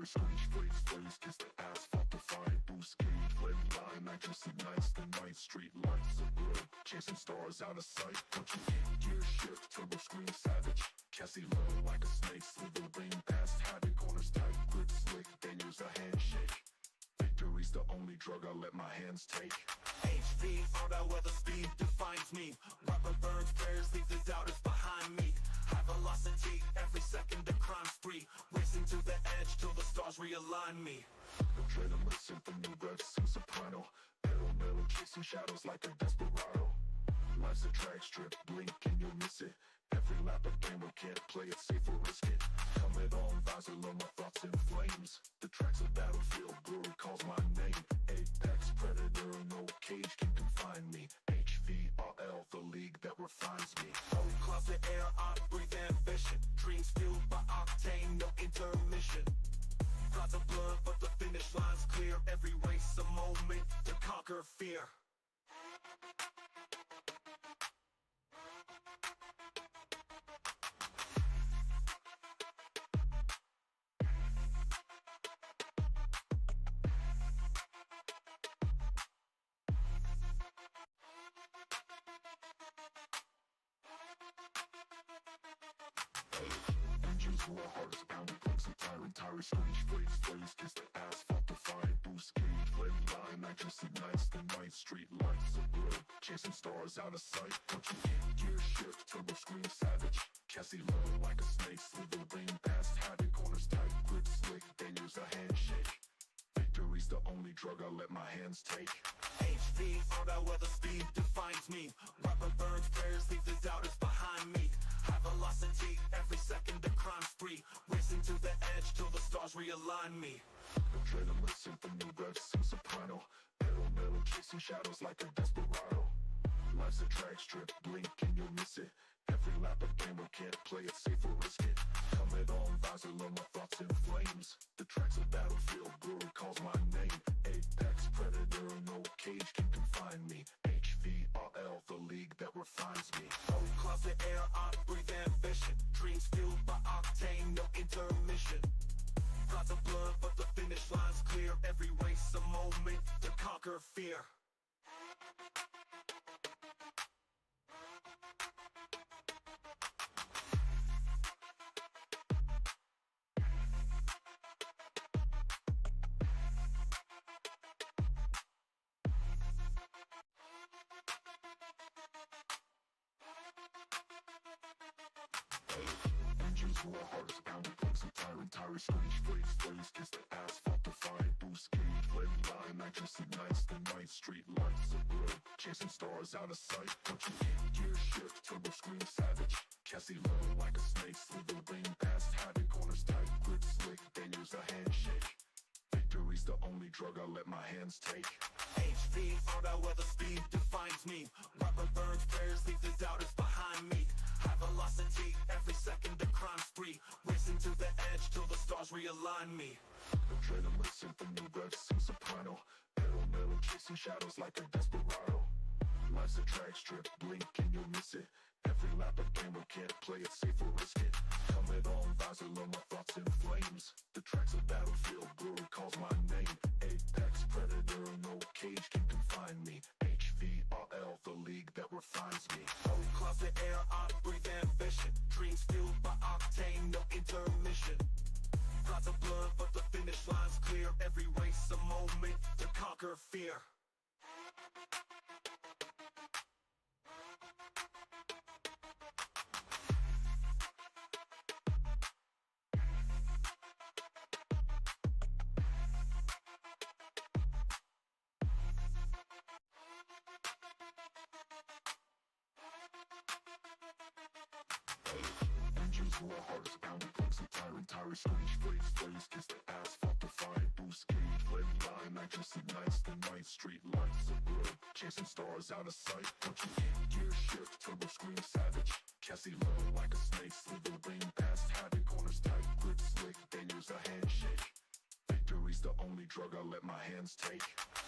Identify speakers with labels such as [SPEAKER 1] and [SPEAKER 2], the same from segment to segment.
[SPEAKER 1] tires, screech, blaze, kiss the asphalt, defy, boost gauge, red line, nitrous ignites the night, street lights are blurred, chasing stars out of sight, don't you hate, gear shift, turbo scream, savage, Cassie low like a snake, slithering past havoc, corners tight, grip slick, then use a handshake, victory's the only drug I let my hands take.
[SPEAKER 2] HVRL where the speed defines me. Rubber burns prayers, leave the doubters behind me. High velocity, every second a crime spree. Racing to the edge till the stars realign me.
[SPEAKER 1] Adrenaline symphony, rev, some soprano. Pedal metal, chasing shadows like a desperado. Life's a drag strip, blink and you'll miss it. Every lap a camera can't play it safe or risk it. Helmet on, visor low, my thoughts in flames. The track's a battlefield, blurry calls my name. Apex predator, no cage can confine me. HVRL, the league that refines me.
[SPEAKER 2] Old closet air, I breathe ambition. Dreams fueled by octane, no intermission. Clouds of blood, but the finish line's clear. Every race a moment to conquer fear.
[SPEAKER 1] Engines roar, hearts pounding, brakes and tires, screech, blaze, kiss the asphalt, defy, boost gauge, red line, nitrous ignites the night, street lights are blurred, chasing stars out of sight, don't you hate, gear shift, turbo scream, savage, Cassie low like a snake, slithering past havoc, corners tight, grip slick, then use a handshake, victory's the only drug I let my hands take.
[SPEAKER 2] HVRL where the speed defines me. Rubber burns prayers, leave the doubters behind me. High velocity, every second a crime spree. Racing to the edge till the stars realign me.
[SPEAKER 1] Adrenaline symphony, rev, some soprano. Pedal metal, chasing shadows like a desperado. Life's a drag strip, blink and you'll miss it. Every lap a camera can't play it safe or risk it. Helmet on, visor low, my thoughts in flames. The track's a battlefield, blurry calls my name. Apex predator, no cage can confine me. HVRL, the league that refines me.
[SPEAKER 2] Old closet air, I breathe ambition. Dreams fueled by octane, no intermission. Clouds of blood, but the finish line's clear. Every race a moment to conquer fear.
[SPEAKER 1] Engines roar, hearts pounding, brakes and tires, screech, blaze, kiss the asphalt, defy, boost gauge, red line, nitrous ignites the night, street lights are blurred, chasing stars out of sight, don't you hate, gear shift, turbo scream, savage, Cassie low like a snake, slithering past havoc, corners tight, grip slick, then use a handshake, victory's the only drug I let my hands take.
[SPEAKER 2] HVRL where the speed defines me. Rubber burns prayers, leave the doubters behind me. High velocity, every second a crime spree. Racing to the edge till the stars realign me.
[SPEAKER 1] Adrenaline symphony, rev, some soprano. Pedal metal, chasing shadows like a desperado. Life's a drag strip, blink and you'll miss it. Every lap a camera can't play it safe or risk it. Helmet on, visor low, my thoughts in flames. The track's a battlefield, blurry calls my name. Apex predator, no cage can confine me. HVRL, the league that refines me.
[SPEAKER 2] Old closet air, I breathe ambition. Dreams fueled by octane, no intermission. Clouds of blood, but the finish line's clear. Every race a moment to conquer fear.
[SPEAKER 1] Engines roar, hearts pounding, brakes and tires, screech, blaze, kiss the asphalt, defy, boost gauge, red line, nitrous ignites the night, street lights are blurred, chasing stars out of sight, don't you hate, gear shift, turbo scream, savage, Cassie low like a snake, slithering past havoc, corners tight, grip slick, then use a handshake, victory's the only drug I let my hands take.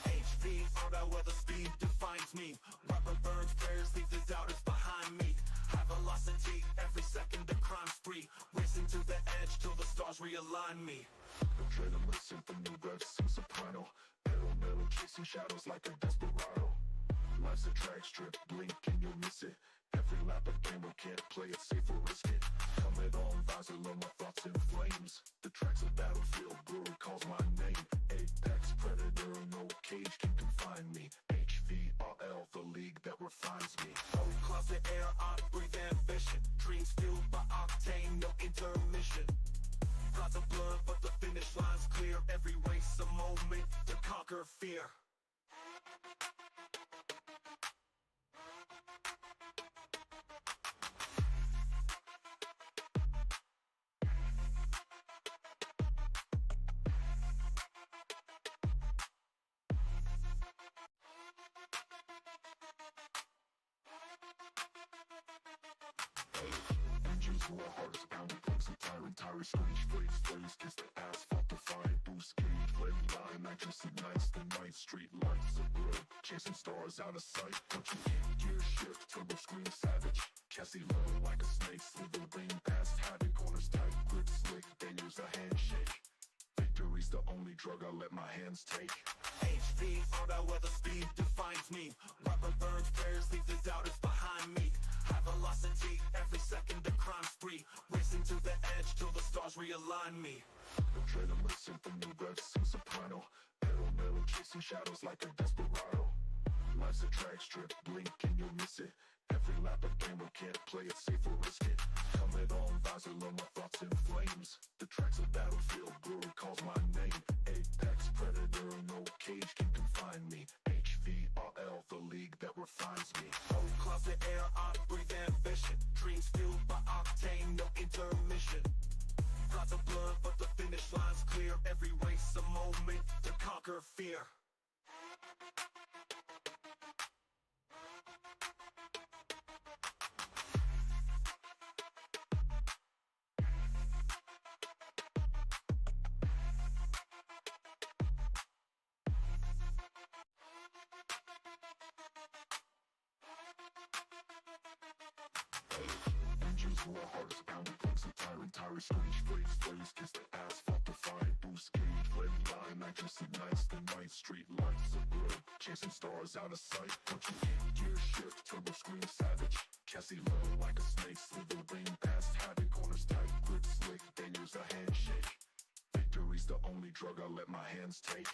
[SPEAKER 2] HVRL where the speed defines me. Rubber burns prayers, leave the doubters behind me. High velocity, every second a crime spree. Racing to the edge till the stars realign me.
[SPEAKER 1] chasing shadows like a desperado. Life's a track strip, blink and you'll miss it. Every lap a gamer can't play it safe or risk it. Helmet on, visor low, my thoughts in flames. The track's a battlefield, brewery calls my name. Apex predator, no cage can confine me. HVRL, the league that refines me.
[SPEAKER 2] Old closet air, I breathe ambition. Dreams fueled by octane, no intermission. Lots of blood, but the finish line's clear. Every race a moment to conquer fear.
[SPEAKER 1] Engines roar, hearts pounding, plugs and tire screech, blaze, kiss the asphalt, defiant, boost gauge, flame line, nitrous ignites the night, street lights are blurred, chasing stars out of sight, punching in, gear shift, turbo scream savage, Cassie low like a snake, slithering past havoc, corners tight, grip slick, then use a handshake. Victory's the only drug I let my hands take.
[SPEAKER 2] HVRL, where the speed defines me. Rubber burns, prayers leave the doubters behind me. High velocity, every second a crime spree. Racing to the edge till the stars realign me.
[SPEAKER 1] Adrenaline symphony, rev some soprano. Pedal metal, chasing shadows like a desperado. Life's a track strip, blink and you'll miss it. Every lap a gamer can't play it safe or risk it. Helmet on, visor low, my thoughts in flames. The track's a battlefield, brewery calls my name. Apex predator, no cage can confine me. HVRL, the league that refines me.
[SPEAKER 2] Old closet air, I breathe ambition. Dreams fueled by octane, no intermission. Lots of blood, but the finish line's clear. Every race a moment to conquer fear.
[SPEAKER 1] Engines roar, hearts pounding, plugs and tire screech, blaze, kiss the asphalt, defiant, boost gauge, flame line, nitrous ignites the night, street lights are blurred, chasing stars out of sight, punching in, gear shift, turbo scream savage, Cassie low like a snake, slithering past havoc, corners tight, grip slick, then use a handshake. Victory's the only drug I let my hands take.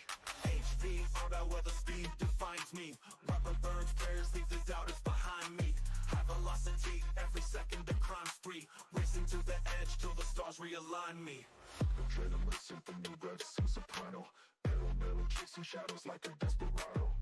[SPEAKER 2] HVRL, where the speed defines me. Rubber burns, prayers leave the doubters behind me. High velocity, every second a crime spree. Racing to the edge till the stars realign me.
[SPEAKER 1] Adrenaline symphony, rev some soprano. Pedal metal, chasing shadows like a desperado.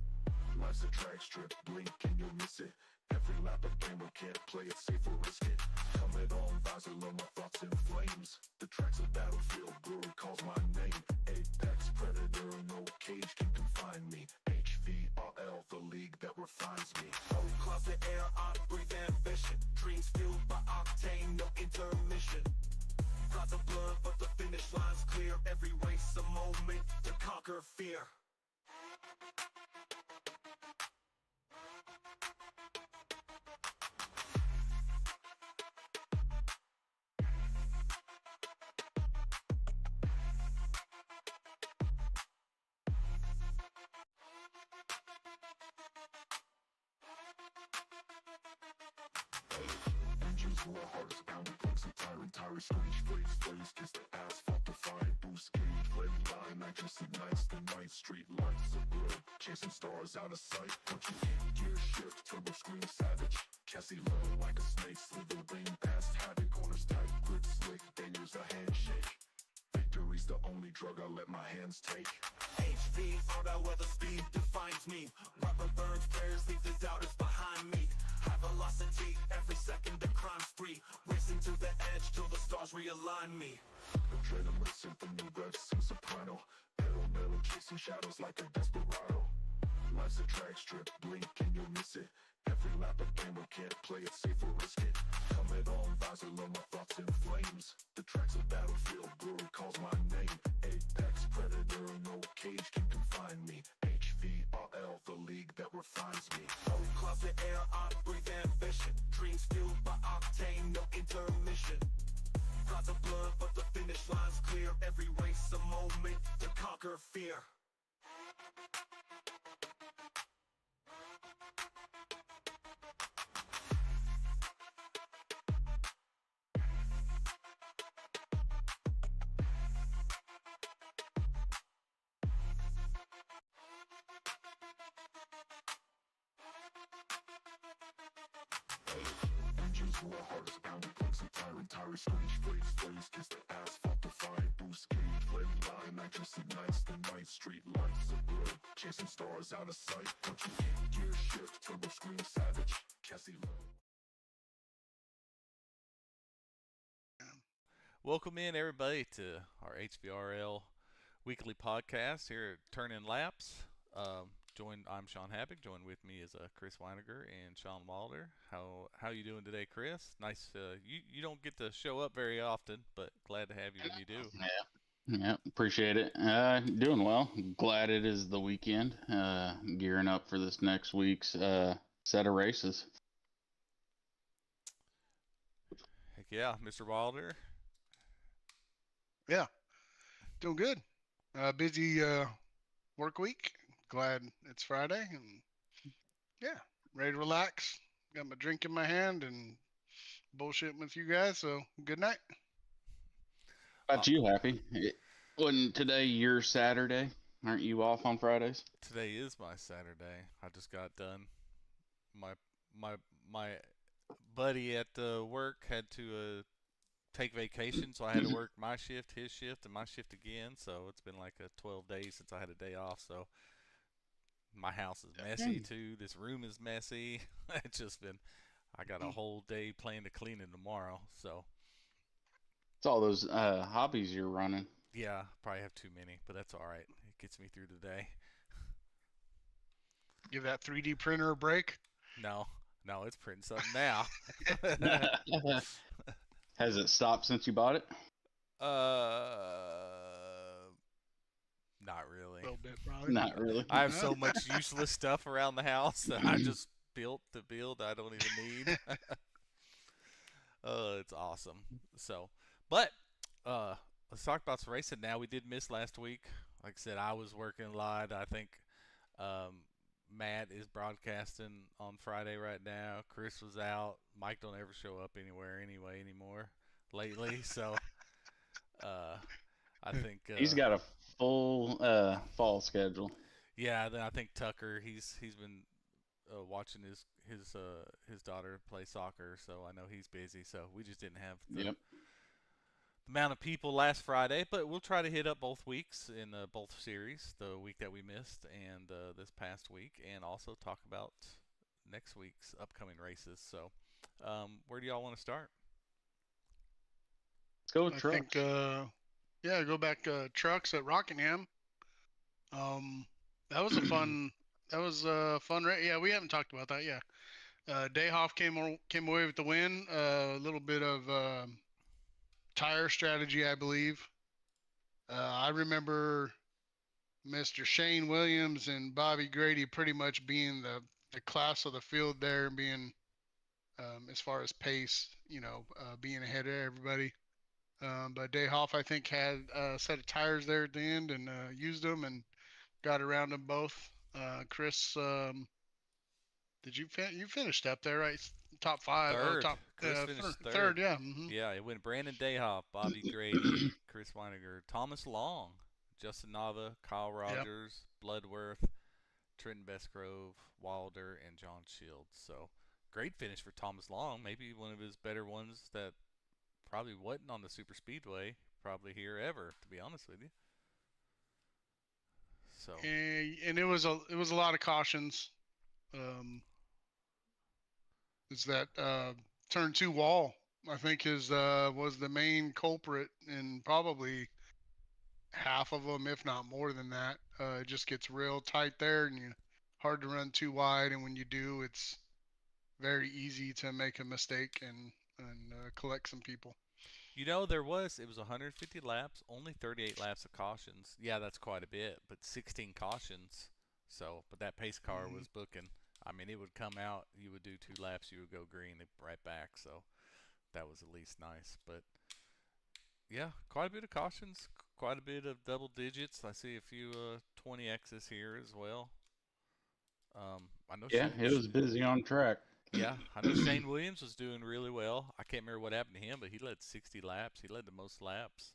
[SPEAKER 1] Life's a track strip, blink and you'll miss it. Every lap a gamer can't play it safe or risk it. Helmet on, visor low, my thoughts in flames. The track's a battlefield, brewery calls my name. Apex predator, no cage can confine me. HVRL, the league that refines me.
[SPEAKER 2] Old closet air, I breathe ambition. Dreams fueled by octane, no intermission. Lots of blood, but the finish line's clear.
[SPEAKER 1] 4 hearts pounding, plugs and tire screech, blaze, kiss the asphalt, defiant, boost gauge, flame line, nitrous ignites the night, street lights are blurred, chasing stars out of sight, punching in, gear shift, turbo scream savage, Cassie low like a snake, slithering past havoc, corners tight, grip slick, then use a handshake. Victory's the only drug I let my hands take.
[SPEAKER 2] HVRL, where the speed defines me. Rubber burns, prayers leave the doubters behind me. High velocity, every second a crime spree. Racing to the edge till the stars realign me.
[SPEAKER 1] Adrenaline symphony, rev some soprano. Pedal metal, chasing shadows like a desperado. Life's a track strip, blink and you'll miss it. Every lap a gamer can't play it safe or risk it. Helmet on, visor low, my thoughts in flames. The track's a battlefield, brewery calls my name. Apex predator, no cage can confine me. HVRL, the league that refines me.
[SPEAKER 2] Old closet air, I breathe ambition. Dreams fueled by octane, no intermission. Lots of blood, but the finish line's clear. Every race a moment to conquer fear.
[SPEAKER 1] to our hardest bound to plug some tire screech, blaze, kiss the asphalt, defying boost gauge, red line, nitrous ignites the night, street lights are blurred, chasing stars out of sight, punching gear shift, turbo scream savage, Cassie low.
[SPEAKER 3] Welcome in, everybody, to our HVRL weekly podcast here at Turnin Laps. I'm Sean Habig. Joined with me is Chris Weiniger and Sean Wilder. How you doing today, Chris? Nice. You don't get to show up very often, but glad to have you when you do.
[SPEAKER 4] Yeah, appreciate it. Doing well. Glad it is the weekend. Gearing up for this next week's set of races.
[SPEAKER 3] Heck yeah, Mr. Wilder.
[SPEAKER 5] Yeah, doing good. Busy work week. Glad it's Friday, and yeah, ready to relax. Got my drink in my hand and bullshitting with you guys. So good night.
[SPEAKER 4] How about you, Happy? Wasn't today your Saturday? Aren't you off on Fridays?
[SPEAKER 3] Today is my Saturday. I just got done. My buddy at work had to take vacation, so I had to work my shift, his shift, and my shift again. So it's been like 12 days since I had a day off. So my house is messy too. This room is messy. It's just been. I got a whole day planned to clean it tomorrow. So
[SPEAKER 4] It's all those hobbies you're running.
[SPEAKER 3] yeah, probably have too many, but that's all right. It gets me through the day.
[SPEAKER 5] Give that 3D printer a break.
[SPEAKER 3] No, it's printing something now.
[SPEAKER 4] Has it stopped since you bought it?
[SPEAKER 3] Not really.
[SPEAKER 5] A little bit, probably.
[SPEAKER 4] Not really.
[SPEAKER 3] I have so much useless stuff around the house that I just built to build I don't even need. It's awesome. So, but let's talk about some racing now. We did miss last week. Like I said, I was working a lot. I think Matt is broadcasting on Friday right now. Chris was out. Mike don't ever show up anywhere anymore lately. So I think
[SPEAKER 4] He's got a full fall schedule.
[SPEAKER 3] Yeah, then I think Tucker he's been watching his daughter play soccer, so I know he's busy. So we just didn't have the amount of people last Friday, but we'll try to hit up both weeks in both series, the week that we missed and this past week, and also talk about next week's upcoming races. So where do y'all want to start?
[SPEAKER 4] Let's go with
[SPEAKER 5] I
[SPEAKER 4] trucks.
[SPEAKER 5] think, go back trucks at Rockingham. That was a fun. That was a fun race. Yeah, we haven't talked about that. Yeah, Dayhoff came away with the win. A little bit of tire strategy, I believe. I remember Mr. Shane Williams and Bobby Grady pretty much being the class of the field there, and being as far as pace, being ahead of everybody. But Dayhoff, I think, had a set of tires there at the end and used them and got around them both. Chris, did you finished up there, right? Top five.
[SPEAKER 3] Third.
[SPEAKER 5] Top,
[SPEAKER 3] Chris finished
[SPEAKER 5] third. Yeah. Mm-hmm.
[SPEAKER 3] Yeah, it went Brandon Dayhoff, Bobby Grady, Chris Weiniger, Thomas Long, Justin Nava, Kyle Rogers, Bloodworth, Trenton Bestgrove, Wilder, and John Shields. So great finish for Thomas Long. Maybe one of his better ones that probably wasn't on the super speedway probably here ever, to be honest with you. So
[SPEAKER 5] And it was a lot of cautions. It's that turn 2 wall, I think, was the main culprit, and probably half of them, if not more than that. It just gets real tight there, and hard to run too wide. And when you do, it's very easy to make a mistake and collect some people.
[SPEAKER 3] it was 150 laps, only 38 laps of cautions. Yeah, that's quite a bit, but 16 cautions. So, but that pace car was booking. I mean, it would come out, you would do 2 laps, you would go green, right back. So that was at least nice. But yeah, quite a bit of cautions, quite a bit of double digits. I see a few 20X's here as well. I know.
[SPEAKER 4] Yeah, it was busy on track.
[SPEAKER 3] Yeah, I know Shane Williams was doing really well. I can't remember what happened to him, but he led 60 laps. He led the most laps.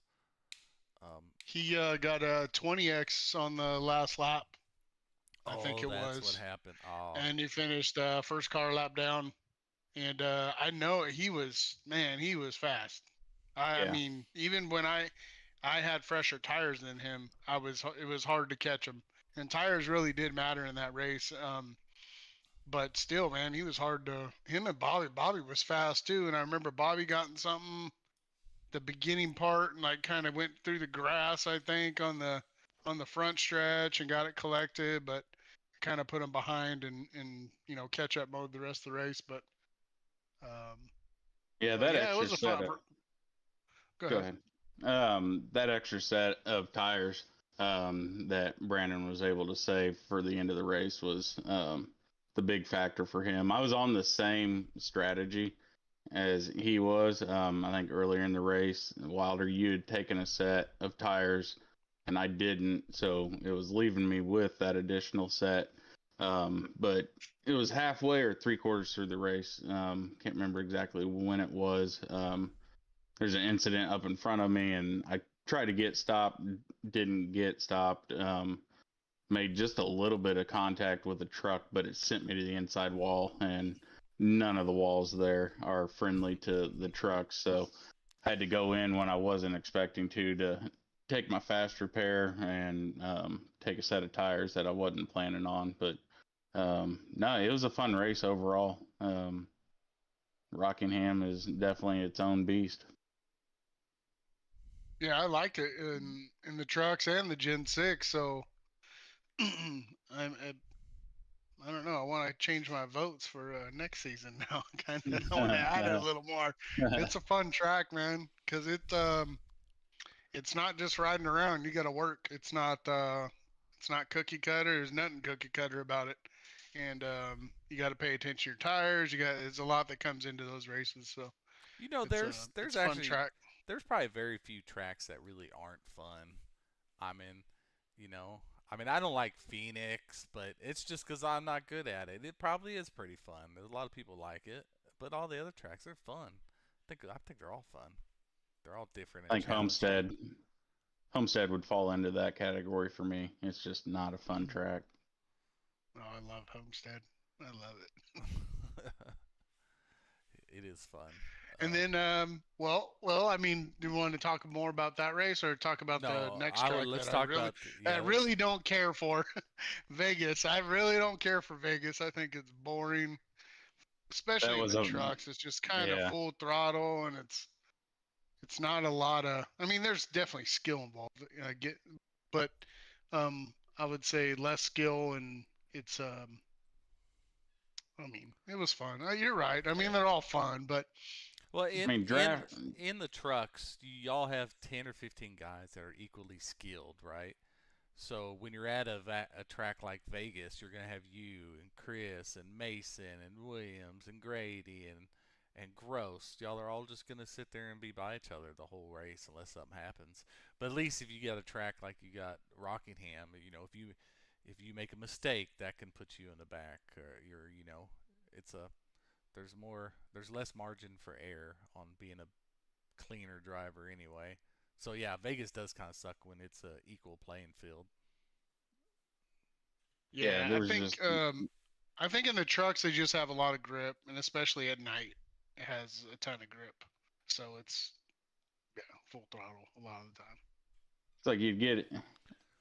[SPEAKER 5] He got a 20X on the last lap. I think it
[SPEAKER 3] that's
[SPEAKER 5] was
[SPEAKER 3] what happened. Oh.
[SPEAKER 5] And he finished first car lap down. and I know he was fast. I
[SPEAKER 4] Yeah.
[SPEAKER 5] mean, even when I had fresher tires than him, it was hard to catch him, and tires really did matter in that race. But still, man, he was hard to him and Bobby. Bobby was fast too, and I remember Bobby got in something the beginning part and like kind of went through the grass, I think, on the front stretch and got it collected, but kind of put him behind and catch up mode the rest of the race. Um,
[SPEAKER 4] Yeah,
[SPEAKER 5] but
[SPEAKER 4] that
[SPEAKER 5] yeah, it
[SPEAKER 4] extra
[SPEAKER 5] was a
[SPEAKER 4] set
[SPEAKER 5] fun.
[SPEAKER 4] of
[SPEAKER 5] Go
[SPEAKER 4] go
[SPEAKER 5] ahead.
[SPEAKER 4] ahead. That extra set of tires that Brandon was able to save for the end of the race was the big factor for him. I was on the same strategy as he was. I think earlier in the race, Wilder, you had taken a set of tires and I didn't, so it was leaving me with that additional set. But it was halfway or three quarters through the race. Can't remember exactly when it was. There's an incident up in front of me, and I tried to get stopped, didn't get stopped. Made just a little bit of contact with the truck, but it sent me to the inside wall, and none of the walls there are friendly to the truck. So I had to go in when I wasn't expecting to take my fast repair and take a set of tires that I wasn't planning on. But no, it was a fun race overall. Rockingham is definitely its own beast.
[SPEAKER 5] Yeah, I liked it in the trucks and the Gen 6. So I don't know. I want to change my votes for next season now. Kind of, I want to add it a little more. It's a fun track, man, because it's not just riding around. You got to work. It's not cookie cutter. There's nothing cookie cutter about it, and you got to pay attention to your tires. There's a lot that comes into those races. So
[SPEAKER 3] You know, there's
[SPEAKER 5] it's a fun
[SPEAKER 3] actually
[SPEAKER 5] track.
[SPEAKER 3] there's probably very few tracks that really aren't fun. I mean, you know, I don't like Phoenix, but it's just because I'm not good at it. It probably is pretty fun. There's a lot of people like it, but all the other tracks are fun. I think they're all fun. They're all different
[SPEAKER 4] I
[SPEAKER 3] and
[SPEAKER 4] think
[SPEAKER 3] challenging.
[SPEAKER 4] Homestead would fall into that category for me. It's just not a fun track.
[SPEAKER 5] Oh, I love Homestead. I love it.
[SPEAKER 3] It is fun.
[SPEAKER 5] And
[SPEAKER 3] Uh,
[SPEAKER 5] then, I mean, do you want to talk more about that race or talk about the
[SPEAKER 3] no,
[SPEAKER 5] next
[SPEAKER 3] I would.
[SPEAKER 5] track
[SPEAKER 3] Let's talk about
[SPEAKER 5] that I
[SPEAKER 3] yeah. Let's.
[SPEAKER 5] really don't care for? Vegas. I really don't care for Vegas. I think it's boring,
[SPEAKER 4] That
[SPEAKER 5] especially in
[SPEAKER 4] was
[SPEAKER 5] the
[SPEAKER 4] a
[SPEAKER 5] trucks. It's just kind of
[SPEAKER 4] yeah.
[SPEAKER 5] full throttle, and it's not a lot of. I mean, there's definitely skill involved. But I would say less skill, and it's I mean, it was fun. You're right. I mean, they're all fun, but
[SPEAKER 3] Well,
[SPEAKER 4] I
[SPEAKER 3] in
[SPEAKER 4] mean
[SPEAKER 3] in
[SPEAKER 4] draft.
[SPEAKER 3] in the trucks, y'all have 10 or 15 guys that are equally skilled, right? So when you're at a track like Vegas, you're gonna have you and Chris and Mason and Williams and Grady and Gross. Y'all are all just gonna sit there and be by each other the whole race unless something happens. But at least if you got a track like you got Rockingham, if you make a mistake, that can put you in the back. Or it's a there's less margin for error on being a cleaner driver anyway. So yeah, Vegas does kind of suck when it's a equal playing field.
[SPEAKER 4] Yeah,
[SPEAKER 5] yeah,
[SPEAKER 4] there was just
[SPEAKER 5] I think in the trucks they just have a lot of grip, and especially at night, it has a ton of grip. So it's yeah, full throttle a lot of the time.
[SPEAKER 4] it's like you'd get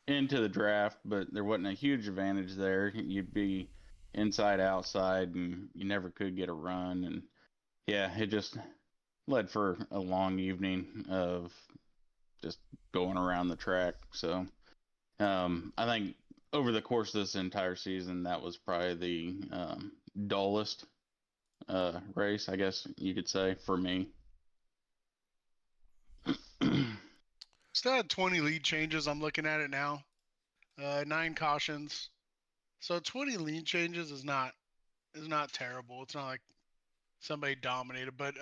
[SPEAKER 4] into the draft, but there wasn't a huge advantage there. You'd be inside outside, and you never could get a run. And yeah, it just led for a long evening of just going around the track. So I think over the course of this entire season, that was probably the dullest race, I guess you could say, for me.
[SPEAKER 5] Still had 20 lead changes. I'm looking at it now. 9 cautions. So 20 lead changes is not terrible. It's not like somebody dominated, but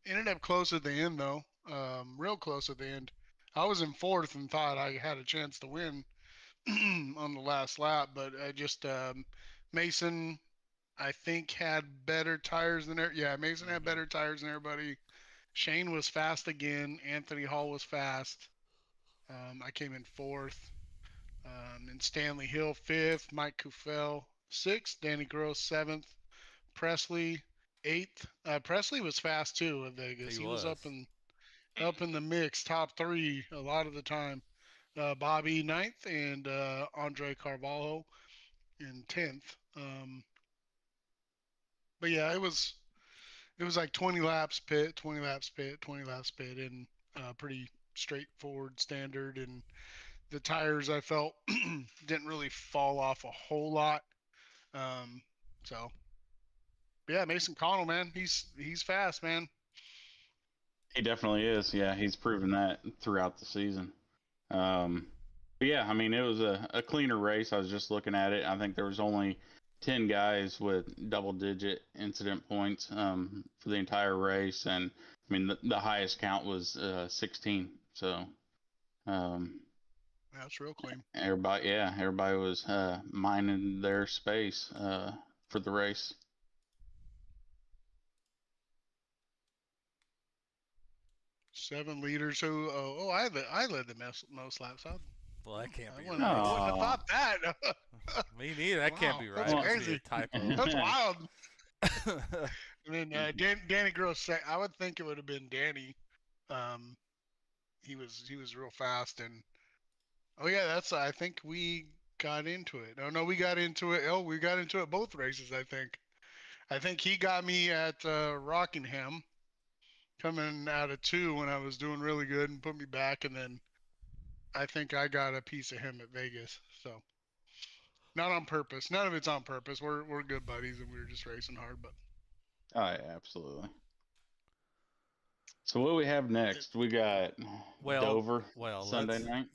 [SPEAKER 5] ended up close at the end though. Real close at the end. I was in fourth and thought I had a chance to win on the last lap, but I just Mason I think had better tires than yeah, Mason had
[SPEAKER 3] Hmm.
[SPEAKER 5] better tires than everybody. Shane was fast again. Anthony Hall was fast. I came in fourth. And Stanley Hill fifth. Mike Kufel sixth. Danny Gross seventh. Presley 8th. Presley was fast too in Vegas.
[SPEAKER 3] He
[SPEAKER 5] He was
[SPEAKER 3] was.
[SPEAKER 5] up in the mix, top 3 a lot of the time. Bobby 9th and Andre Carvalho in 10th. But yeah, it was like 20 laps pit, 20 laps pit, 20 laps pit, and pretty straightforward standard. And the tires I felt didn't really fall off a whole lot. Um, so yeah, Mason Connell, man, he's fast, man.
[SPEAKER 4] He definitely is. Yeah, he's proven that throughout the season. Um, but yeah, I mean, it was a cleaner race. I was just looking at it. I think there was only 10 guys with double-digit incident points for the entire race, and I mean the highest count was 16. So um,
[SPEAKER 5] That's real clean.
[SPEAKER 4] everybody was minding their space for the race.
[SPEAKER 5] Seven leaders. So I led the most laps.
[SPEAKER 3] Well, that can't
[SPEAKER 5] I
[SPEAKER 3] be
[SPEAKER 5] wouldn't,
[SPEAKER 3] right.
[SPEAKER 5] I wouldn't have
[SPEAKER 4] Oh,
[SPEAKER 5] thought that.
[SPEAKER 3] Me neither. That can't
[SPEAKER 5] Wow,
[SPEAKER 3] be
[SPEAKER 5] that's
[SPEAKER 3] right. It must be a
[SPEAKER 5] crazy.
[SPEAKER 3] typo.
[SPEAKER 5] That's wild. And then Danny Gross. I would think it would have been Danny. Um, he was real fast, and oh yeah, that's I think we got into it. Oh no, we got into it. Oh, we got into it both races. I think he got me at Rockingham coming out of 2 when I was doing really good and put me back, and then I think I got a piece of him at Vegas. So not on purpose. None of it's on purpose. We're good buddies and we were just racing hard. But
[SPEAKER 4] oh yeah, absolutely. So what do we have next? We got
[SPEAKER 3] well,
[SPEAKER 4] Dover
[SPEAKER 3] well,
[SPEAKER 4] Sunday night.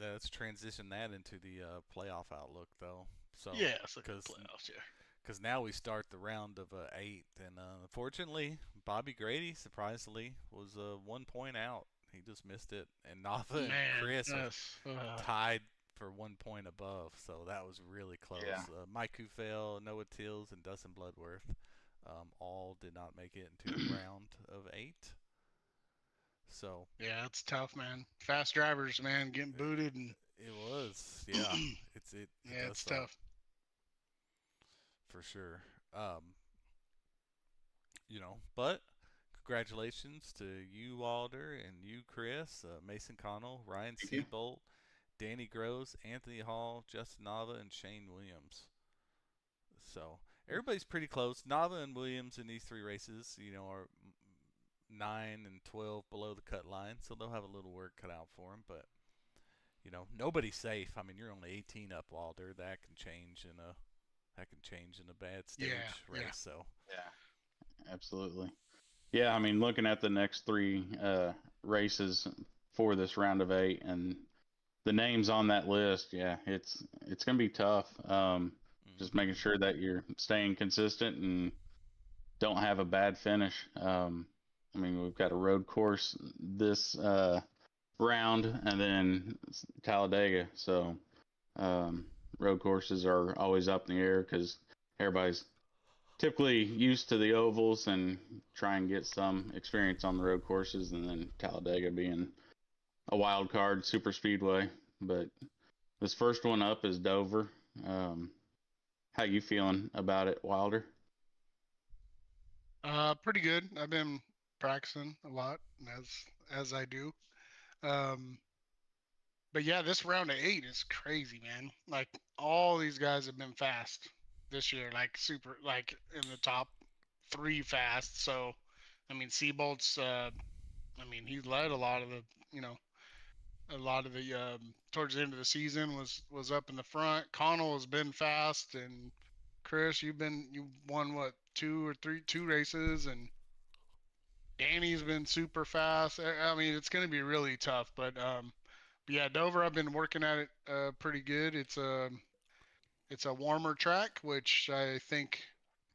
[SPEAKER 3] let's transition that into the playoff outlook though. So,
[SPEAKER 5] yeah, it's like
[SPEAKER 3] because
[SPEAKER 5] playoffs. Yeah.
[SPEAKER 3] because now we start the round of 8, and unfortunately, Bobby Grady surprisingly was 1 point out. He just missed it, and Nava and
[SPEAKER 5] Man,
[SPEAKER 3] Chris are
[SPEAKER 5] that's
[SPEAKER 3] tied for 1 point above. So that was really close.
[SPEAKER 4] Yeah.
[SPEAKER 3] Mike Kufel, Noah Tills, and Dustin Bloodworth all did not make it into the round of 8. So
[SPEAKER 5] yeah, it's tough, man. Fast drivers, man, getting booted and
[SPEAKER 3] it was, yeah. It
[SPEAKER 5] yeah,
[SPEAKER 3] does
[SPEAKER 5] it's
[SPEAKER 3] suck
[SPEAKER 5] tough.
[SPEAKER 3] for sure. But congratulations to you, Walder, and you, Chris, Mason Connell, Ryan
[SPEAKER 4] Thank you.
[SPEAKER 3] Seabolt, Danny Gross, Anthony Hall, Justin Nava, and Shane Williams. So everybody's pretty close. Nava and Williams in these 3 races, are 9 and 12 below the cut line, so they'll have a little work cut out for them. But nobody's safe. I mean, you're only 18 up, Walder. That can change in a bad stage
[SPEAKER 5] Yeah,
[SPEAKER 3] race.
[SPEAKER 5] yeah.
[SPEAKER 3] So
[SPEAKER 4] Yeah, absolutely. Yeah, I mean, looking at the next 3 races for this round of 8 and the names on that list, yeah, it's gonna be tough. Just making sure that you're staying consistent and don't have a bad finish. I mean, we've got a road course this round and then Talladega, so road courses are always up in the air because everybody's typically used to the ovals and try and get some experience on the road courses, and then Talladega being a wild card super speedway. But this first one up is Dover. How you feeling about it, Wilder?
[SPEAKER 5] Pretty good. I've been practicing a lot as I do. Um, but yeah, this round of 8 is crazy, man. Like all these guys have been fast this year, like super, like in the top 3 fast. So, I mean, Seabolt's, I mean, he led a lot of the, you know, a lot of the towards the end of the season was up in the front. Connell has been fast, and Chris, you won what 2 races, and Danny's been super fast. I mean, it's going to be really tough, but yeah, Dover, I've been working at it pretty good. It's a warmer track, which I think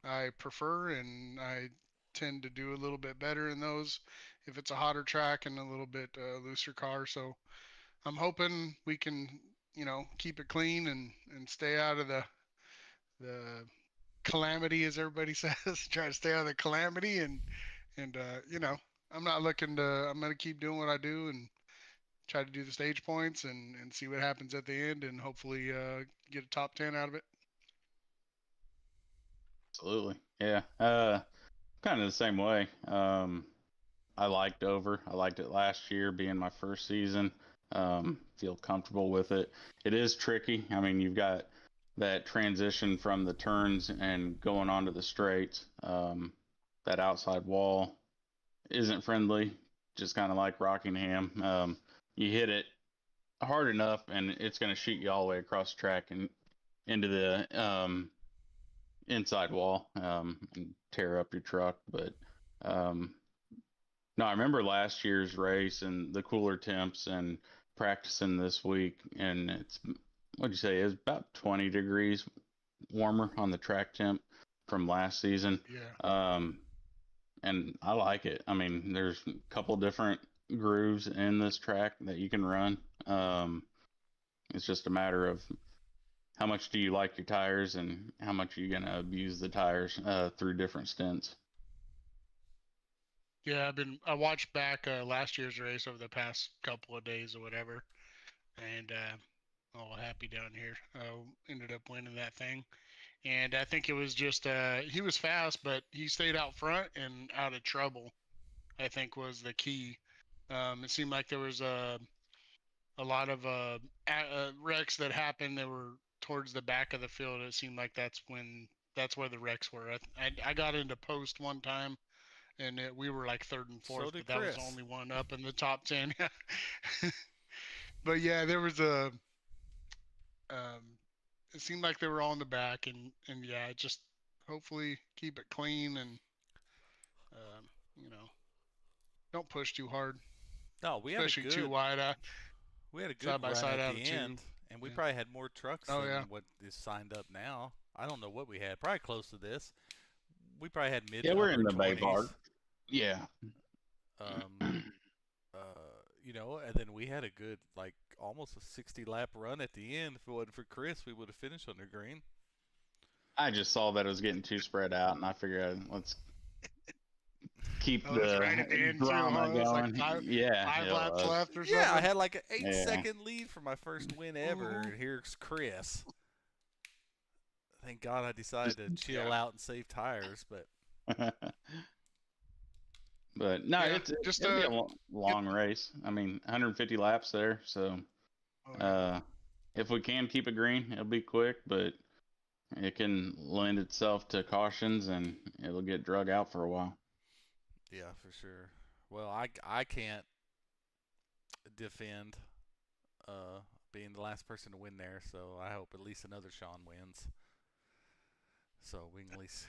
[SPEAKER 5] I prefer, and I tend to do a little bit better in those if it's a hotter track and a little bit looser car. So I'm hoping we can, keep it clean and stay out of the calamity, as everybody says. Try to stay out of the calamity, and I'm not looking to. I'm gonna keep doing what I do and try to do the stage points and see what happens at the end, and hopefully get a top 10 out of it.
[SPEAKER 4] Absolutely. Yeah. kind of the same way. I liked Dover. I liked it last year, being my first season. Feel comfortable with it. It is tricky. I mean, you've got that transition from the turns and going onto the straights. That outside wall isn't friendly, just kind of like Rockingham. You hit it hard enough, and it's going to shoot you all the way across the track and into the inside wall and tear up your truck. But um, no, I remember last year's race and the cooler temps and practicing this week, and it's what'd you say? It's about 20 degrees warmer on the track temp from last season.
[SPEAKER 5] Yeah.
[SPEAKER 4] And I like it. I mean, there's a couple different grooves in this track that you can run. It's just a matter of how much do you like your tires and how much are you going to abuse the tires through different stints.
[SPEAKER 5] Yeah, I watched back last year's race over the past couple of days or whatever, and all happy down here. Ended up winning that thing, and I think it was just he was fast, but he stayed out front and out of trouble. I think was the key. It seemed like there was a lot of wrecks that happened that were towards the back of the field. It seemed like that's where the wrecks were. I got into post one time and we were like third and
[SPEAKER 3] So
[SPEAKER 5] fourth,
[SPEAKER 3] did
[SPEAKER 5] but that was the
[SPEAKER 3] Chris.
[SPEAKER 5] only one up in the top 10. But yeah, there was a. It seemed like they were all in the back, and yeah, just hopefully keep it clean and um, you know don't push too hard,
[SPEAKER 3] No, we had a
[SPEAKER 5] especially too
[SPEAKER 3] good
[SPEAKER 5] wide
[SPEAKER 3] we had a good
[SPEAKER 5] side by
[SPEAKER 3] run
[SPEAKER 5] side
[SPEAKER 3] at
[SPEAKER 5] out of
[SPEAKER 3] the
[SPEAKER 5] two.
[SPEAKER 3] end, and we
[SPEAKER 5] Yeah.
[SPEAKER 3] probably had more trucks
[SPEAKER 5] Oh
[SPEAKER 3] than
[SPEAKER 5] yeah.
[SPEAKER 3] what is signed up now. I don't know what we had. Probably close to this. We probably had mid
[SPEAKER 4] Yeah,
[SPEAKER 3] to
[SPEAKER 4] we're in
[SPEAKER 3] upper
[SPEAKER 4] the Bay
[SPEAKER 3] 20s.
[SPEAKER 4] Park. Yeah.
[SPEAKER 3] Um, and then we had a good, like, almost a 60 lap run at the end. If it wasn't for Chris, we would have finished on the green.
[SPEAKER 4] I just saw that it was getting too spread out, and I figured let's keep
[SPEAKER 5] Oh, it's right at the
[SPEAKER 4] the
[SPEAKER 5] end too,
[SPEAKER 4] drama
[SPEAKER 5] huh? It's like
[SPEAKER 4] going. Yeah,
[SPEAKER 5] five
[SPEAKER 4] it
[SPEAKER 5] laps
[SPEAKER 4] was.
[SPEAKER 5] left or
[SPEAKER 3] Yeah, I
[SPEAKER 5] something.
[SPEAKER 3] had like an 8
[SPEAKER 4] Yeah.
[SPEAKER 3] second lead for my first win ever. And here's Chris. Thank God I decided
[SPEAKER 4] Just
[SPEAKER 3] to chill
[SPEAKER 5] Yeah.
[SPEAKER 3] out and save tires, but
[SPEAKER 4] But no,
[SPEAKER 5] Yeah. Just
[SPEAKER 4] it'll be a
[SPEAKER 5] get.
[SPEAKER 4] long race. I mean, 150 laps there, so
[SPEAKER 5] Oh yeah.
[SPEAKER 4] uh, if we can keep it green, it'll be quick, but it can lend itself to cautions and it'll get drug out for a while.
[SPEAKER 3] yeah, for sure. Well, I can't defend uh, being the last person to win there, so I hope at least another Sean wins. So we can at least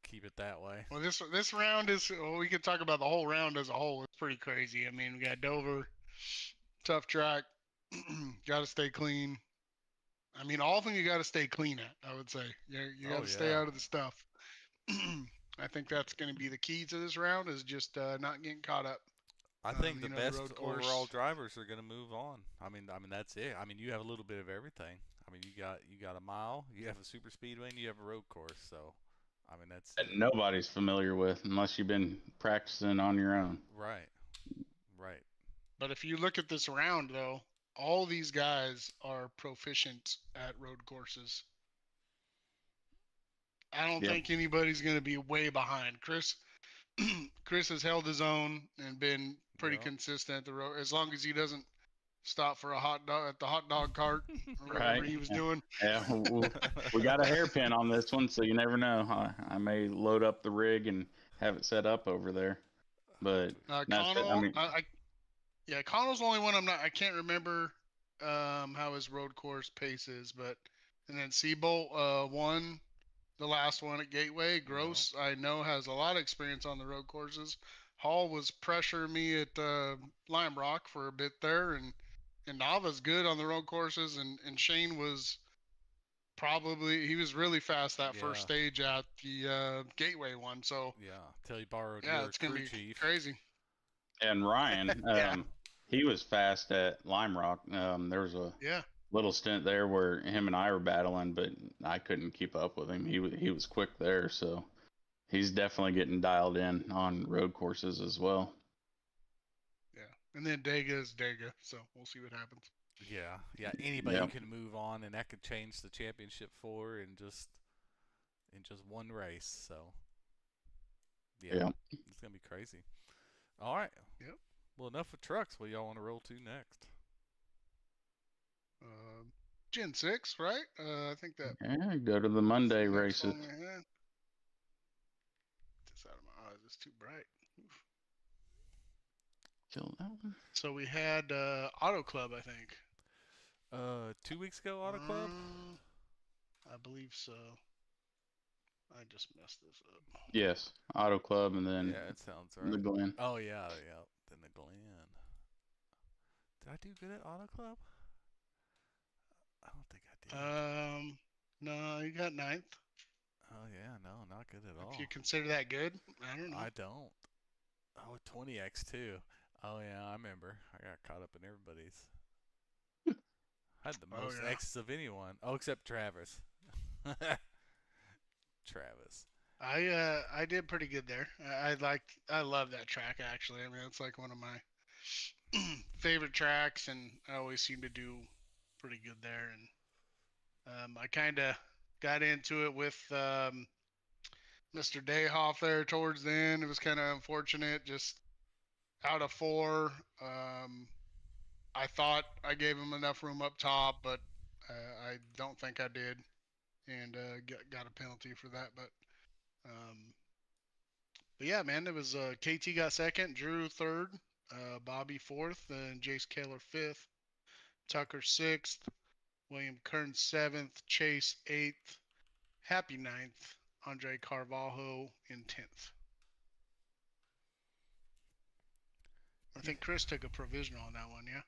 [SPEAKER 3] keep it that way.
[SPEAKER 5] Well, this round is. Well, we could talk about the whole round as a whole. It's pretty crazy. I mean, we got Dover, tough track. Got to stay clean. I mean, all of them you got to stay clean at. I would say. You got
[SPEAKER 3] Oh
[SPEAKER 5] to stay
[SPEAKER 3] yeah.
[SPEAKER 5] out of the stuff. I think that's going to be the key to this round is just not getting caught up.
[SPEAKER 3] I think the
[SPEAKER 5] The
[SPEAKER 3] best
[SPEAKER 5] road
[SPEAKER 3] overall
[SPEAKER 5] course.
[SPEAKER 3] drivers are going to move on. I mean that's it. I mean you have a little bit of everything. I mean you got a mile, you have a super speedway, and you have a road course. So, I mean that's
[SPEAKER 4] That nobody's familiar with unless you've been practicing on your own.
[SPEAKER 3] right, right.
[SPEAKER 5] But if you look at this round, though, all these guys are proficient at road courses. I don't
[SPEAKER 4] Yep.
[SPEAKER 5] think anybody's going to be way behind. Chris has held his own and been pretty
[SPEAKER 3] Yeah.
[SPEAKER 5] consistent at the road as long as he doesn't stop for a hot dog at the hot dog cart or whatever
[SPEAKER 4] Right.
[SPEAKER 5] he was doing.
[SPEAKER 4] Yeah, we got a hairpin on this one, so you never know. I may load up the rig and have it set up over there. But that's it. I
[SPEAKER 5] Connell,
[SPEAKER 4] mean,
[SPEAKER 5] yeah, Connell's the only one I'm not. I can't remember how his road course pace is, but and then Siebold won the last one at Gateway.
[SPEAKER 3] Yeah.
[SPEAKER 5] Gross, I know, has a lot of experience on the road courses. Hall was pressuring me at Lime Rock for a bit there, and Nava's good on the road courses, and Shane was probably he was really fast that first
[SPEAKER 3] Yeah.
[SPEAKER 5] stage at the Gateway one. So
[SPEAKER 3] Yeah. Till you borrowed
[SPEAKER 5] yeah,
[SPEAKER 3] your
[SPEAKER 5] it's gonna
[SPEAKER 3] crew
[SPEAKER 5] be
[SPEAKER 3] chief.
[SPEAKER 5] crazy.
[SPEAKER 4] and Ryan,
[SPEAKER 5] Yeah,
[SPEAKER 4] he was fast at Lime Rock. There was a
[SPEAKER 5] yeah.
[SPEAKER 4] little stint there where him and I were battling, but I couldn't keep up with him. He was quick there, so he's definitely getting dialed in on road courses as well.
[SPEAKER 5] Yeah, and then Dega is Dega, so we'll see what happens.
[SPEAKER 3] Yeah. Yeah. Anybody
[SPEAKER 4] Yep.
[SPEAKER 3] can move on, and that could change the championship for in just one race. So. Yeah,
[SPEAKER 4] Yeah.
[SPEAKER 3] it's gonna be crazy. All right.
[SPEAKER 5] Yep.
[SPEAKER 3] Well, enough with trucks. What y'all want to roll to next?
[SPEAKER 5] Uh, Gen 6, right? I think that
[SPEAKER 4] Yeah, go to the
[SPEAKER 5] was the
[SPEAKER 4] Monday
[SPEAKER 5] next
[SPEAKER 4] races.
[SPEAKER 5] one we had. This out of my eyes. It's too bright. Oof.
[SPEAKER 4] Kill that one.
[SPEAKER 5] So we had Auto Club, I think.
[SPEAKER 3] 2 weeks ago, Auto Club.
[SPEAKER 5] I believe so. I just messed this up.
[SPEAKER 4] Yes, Auto Club, and then
[SPEAKER 3] Yeah, it sounds
[SPEAKER 4] the
[SPEAKER 3] right.
[SPEAKER 4] Glen.
[SPEAKER 3] Oh yeah, yeah. Then the Glen. Did I do good at Auto Club? I don't think I did.
[SPEAKER 5] No, you got ninth.
[SPEAKER 3] Oh yeah, no, not good at
[SPEAKER 5] If you
[SPEAKER 3] all.
[SPEAKER 5] consider that good, I don't know.
[SPEAKER 3] I don't. Oh, 20x too. Oh yeah, I remember. I got caught up in everybody's. I had the
[SPEAKER 5] Oh
[SPEAKER 3] most
[SPEAKER 5] yeah.
[SPEAKER 3] X's of anyone. Oh, except Travis. Travis.
[SPEAKER 5] I did pretty good there. I love that track actually. I mean, it's like one of my favorite tracks, and I always seem to do pretty good there. And I kind of got into it with Mr. Dayhoff there towards the end. It was kind of unfortunate, just out of four. Um, I thought I gave him enough room up top, but I don't think I did, and got a penalty for that. Um, but yeah, man, it was KT got second, Drew third, Bobby fourth, and Jace Kaler fifth, Tucker sixth, William Kern seventh, Chase eighth, Happy ninth, Andre Carvalho in 10th. I
[SPEAKER 3] Yeah.
[SPEAKER 5] think Chris took a provisional on that one, yeah?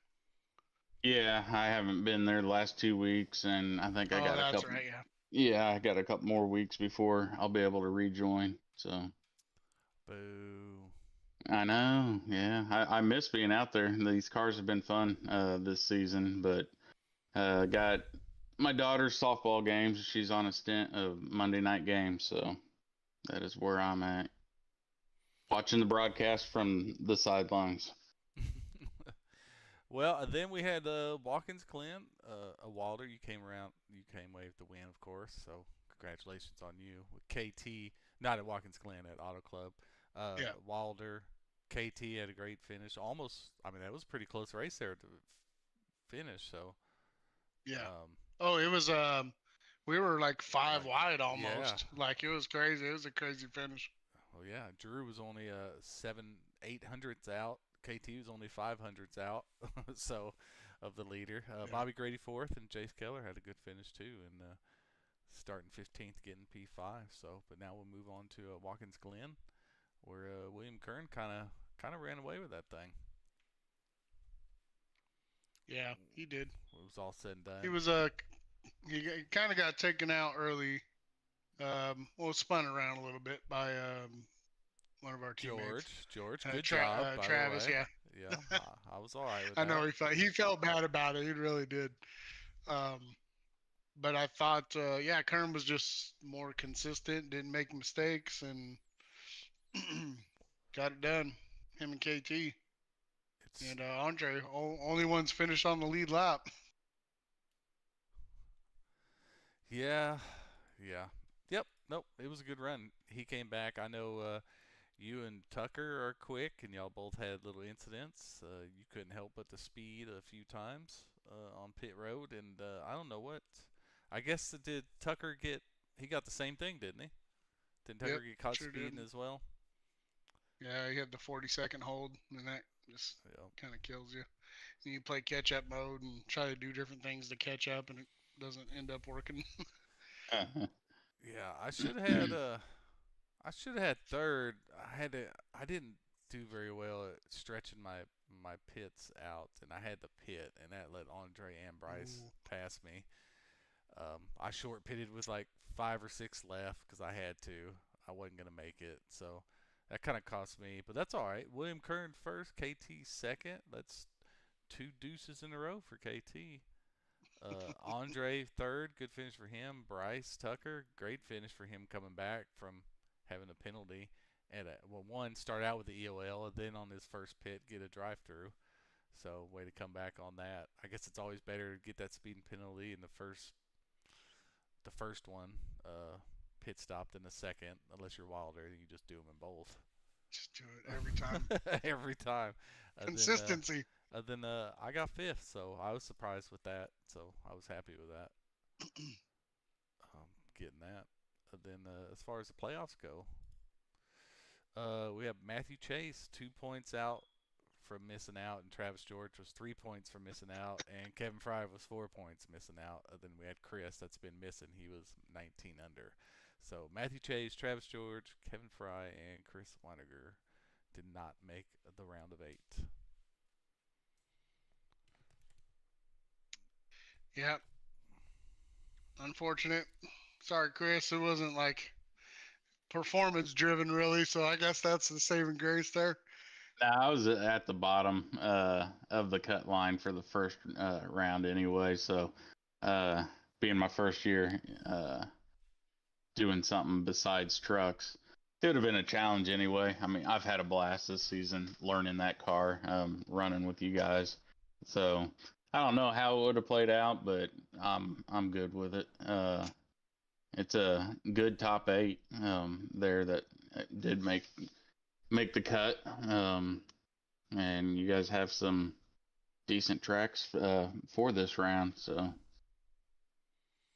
[SPEAKER 4] Yeah, I haven't been there the last 2 weeks, and I think I
[SPEAKER 5] Oh,
[SPEAKER 4] got a
[SPEAKER 5] that's
[SPEAKER 4] couple.
[SPEAKER 5] right, yeah.
[SPEAKER 4] Yeah, I got a couple more weeks before I'll be able to rejoin. So
[SPEAKER 3] Boo.
[SPEAKER 4] I know. Yeah, I miss being out there. These cars have been fun this season, but got my daughter's softball games. She's on a stint of Monday night games, so that is where I'm at. Watching the broadcast from the sidelines.
[SPEAKER 3] Well, then we had Watkins Glen, a Walder. You came around. You came away with the win, of course. So congratulations on you with KT. Not at Watkins Glen, at Auto Club.
[SPEAKER 5] Yeah,
[SPEAKER 3] Walder, KT had a great finish. Almost. I mean, that was a pretty close race there to finish. So,
[SPEAKER 5] yeah.
[SPEAKER 3] um,
[SPEAKER 5] Oh, it was, we were like five
[SPEAKER 3] like,
[SPEAKER 5] wide
[SPEAKER 3] yeah.
[SPEAKER 5] almost. Like, it was crazy. It was a crazy finish.
[SPEAKER 3] Oh yeah. Drew was only 7/800ths out. KT was only 500ths out. So, of the leader,
[SPEAKER 5] Yeah.
[SPEAKER 3] Bobby Grady fourth, and Jace Keller had a good finish too, and starting 15th, getting P5. So, but now we'll move on to Watkins Glen, where William Kern kind of ran away with that thing.
[SPEAKER 5] Yeah, he did.
[SPEAKER 3] It was all said and
[SPEAKER 5] He
[SPEAKER 3] done.
[SPEAKER 5] was, he kind of got taken out early. Well, spun around a little bit by, one of our teammates.
[SPEAKER 3] George, good job, by the
[SPEAKER 5] Travis,
[SPEAKER 3] way.
[SPEAKER 5] yeah.
[SPEAKER 3] Yeah, I was all right with
[SPEAKER 5] I know
[SPEAKER 3] that.
[SPEAKER 5] he felt bad about it. He really did. Um, but I thought, yeah, Kern was just more consistent, didn't make mistakes, and got it done. Him and KT
[SPEAKER 3] It's
[SPEAKER 5] and Andre, only ones finished on the lead lap.
[SPEAKER 3] yeah, yeah, yep. Nope, it was a good run. He came back. I know you and Tucker are quick, and y'all both had little incidents. You couldn't help but to speed a few times on pit road, and I don't know what. I guess did Tucker get? He got the same thing, didn't he? Didn't Tucker
[SPEAKER 5] Yep,
[SPEAKER 3] get caught
[SPEAKER 5] sure did.
[SPEAKER 3] speeding as well?
[SPEAKER 5] Yeah, he had the 40-second hold, and that just
[SPEAKER 3] Yep.
[SPEAKER 5] kind of kills you. And you play catch up mode and try to do different things to catch up, and it doesn't end up working.
[SPEAKER 3] Yeah, I should have had third. I didn't do very well at stretching my pits out, and I had the pit, and that let Andre and Bryce
[SPEAKER 5] Ooh.
[SPEAKER 3] pass me. I short pitted with like 5 or 6 left because I had to. I wasn't gonna make it, so that kind of cost me. But that's all right. William Kern first, KT second. That's two deuces in a row for KT. Andre third, good finish for him. Bryce Tucker, great finish for him coming back from having a penalty. And well, one start out with the EOL, and then on his first pit get a drive-through. So way to come back on that. I guess it's always better to get that speeding penalty in the first one, pit stopped in a second. Unless you're Wilder, you just do them in both.
[SPEAKER 5] Just do it every time.
[SPEAKER 3] Every time.
[SPEAKER 5] Consistency.
[SPEAKER 3] Then I got 5th, so I was surprised with that. So I was happy with that. Getting that. Then as far as the playoffs go, we have Matthew Chase 2 points out from missing out, and Travis George was 3 points from missing out, and Kevin Fry was 4 points missing out. Then we had Chris that's been missing. He was 19 under. So Matthew Chase, Travis George, Kevin Fry, and Chris Weiniger did not make the round of 8.
[SPEAKER 5] Yep. Unfortunate. Sorry, Chris. It wasn't like performance driven, really. So I guess that's the saving grace there.
[SPEAKER 4] I was at the bottom of the cut line for the first round anyway. So being my first year doing something besides trucks, it would have been a challenge anyway. I mean, I've had a blast this season learning that car, running with you guys. So I don't know how it would have played out, but I'm good with it. It's a good top 8 there that did make the cut. And you guys have some decent tracks for this round. So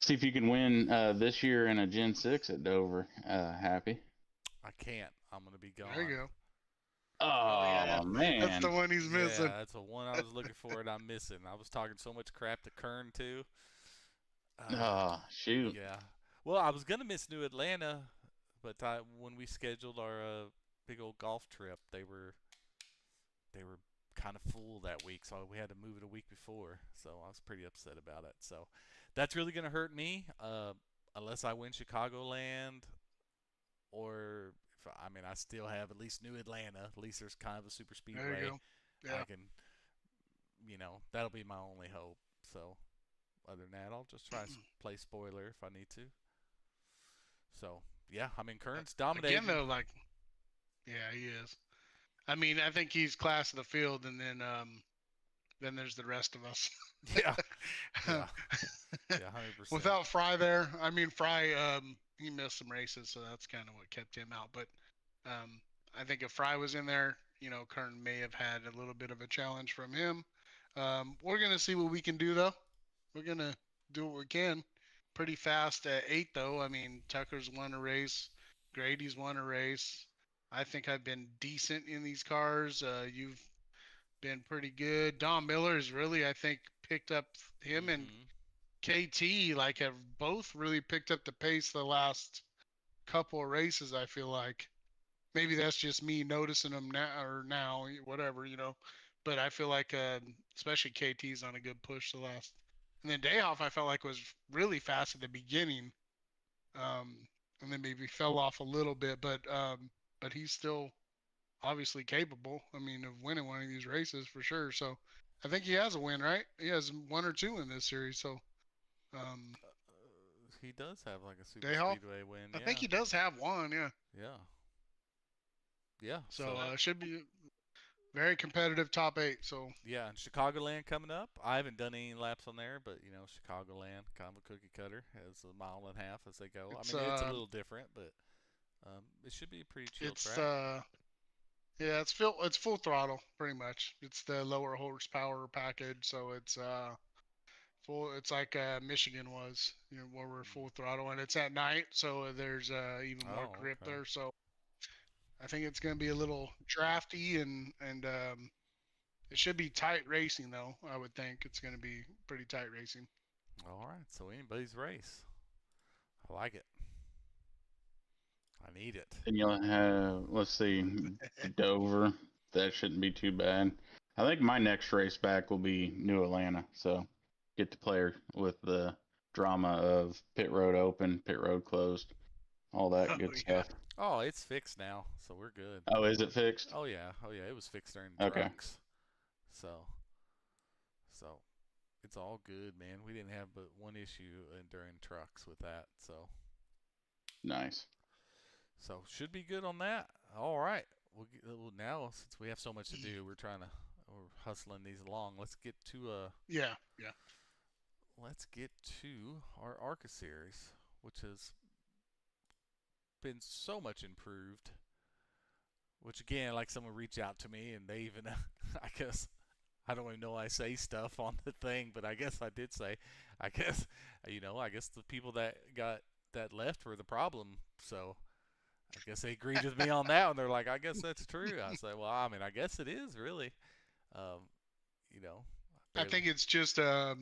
[SPEAKER 4] see if you can win this year in a Gen 6 at Dover. Happy.
[SPEAKER 3] I can't. I'm going to be gone.
[SPEAKER 5] There you go.
[SPEAKER 4] Oh,
[SPEAKER 5] yeah.
[SPEAKER 4] man.
[SPEAKER 5] That's the one he's missing.
[SPEAKER 3] Yeah, that's the one I was looking for and I'm missing. I was talking so much crap to Kern, too.
[SPEAKER 4] Oh, shoot.
[SPEAKER 3] Yeah. Well, I was going to miss New Atlanta, but when we scheduled our big old golf trip, they were kind of full that week, so we had to move it a week before. So I was pretty upset about it. So that's really going to hurt me unless I win Chicagoland, or I still have at least New Atlanta. At least there's kind of a super speedway.
[SPEAKER 5] There you go. Yeah.
[SPEAKER 3] I can, that'll be my only hope. So other than that, I'll just try to play spoiler if I need to. So yeah, Kern's dominating.
[SPEAKER 5] Again, though, yeah, he is. I mean, I think he's class of the field, and then there's the rest of us.
[SPEAKER 3] Yeah. Yeah. 100%.
[SPEAKER 5] Without Fry there, Fry, he missed some races, so that's kind of what kept him out. But I think if Fry was in there, Kern may have had a little bit of a challenge from him. We're going to see what we can do, though. We're going to do what we can. Pretty fast at 8, though. Tucker's won a race. Grady's won a race. I think I've been decent in these cars. You've been pretty good. Don Miller has really, I think, picked up him and KT, have both really picked up the pace the last couple of races, I feel like. Maybe that's just me noticing them now, whatever, But I feel like, especially KT's on a good push the last. And then Dayhoff, I felt like was really fast at the beginning, and then maybe fell off a little bit, but he's still obviously capable. Of winning one of these races for sure. So I think he has a win, right? He has 1 or 2 in this series. So
[SPEAKER 3] he does have a super
[SPEAKER 5] Dayhoff?
[SPEAKER 3] speedway win.
[SPEAKER 5] I think he does have 1. Yeah.
[SPEAKER 3] Yeah. Yeah.
[SPEAKER 5] So it should be very competitive top 8. So
[SPEAKER 3] yeah, and Chicagoland coming up. I haven't done any laps on there, but Chicagoland, kind of a cookie cutter, has a mile and a half as they go. It's a little different, but it should be a pretty chill track.
[SPEAKER 5] Yeah, it's full throttle pretty much. It's the lower horsepower package, so it's full. It's like Michigan was, where we're full throttle, and it's at night, so there's even more grip there. So I think it's going to be a little drafty, and it should be tight racing, though. I would think it's going to be pretty tight racing.
[SPEAKER 3] All right, so anybody's race. I like it. I need it.
[SPEAKER 4] And you'll have, let's see, Dover. That shouldn't be too bad. I think my next race back will be New Atlanta, so get to play with the drama of pit road open, pit road closed, all that good stuff.
[SPEAKER 3] Oh, it's fixed now, so we're good.
[SPEAKER 4] Oh, is it fixed?
[SPEAKER 3] Oh yeah, it was fixed during trucks. So it's all good, man. We didn't have but one issue during trucks with that, so
[SPEAKER 4] nice.
[SPEAKER 3] So should be good on that. All right. Well, now since we have so much to do, we're hustling these along. Let's get to
[SPEAKER 5] yeah.
[SPEAKER 3] Let's get to our ARCA series, which is been so much improved. Which again, like someone reached out to me and they even, I guess, I don't even know I say stuff on the thing, but I guess I did say, I guess, I guess the people that left were the problem. So I guess they agreed with me on that one. They're like, I guess that's true. I said, well, I mean, I guess it is really. Um, you know,
[SPEAKER 5] I
[SPEAKER 3] barely.
[SPEAKER 5] think it's just uh,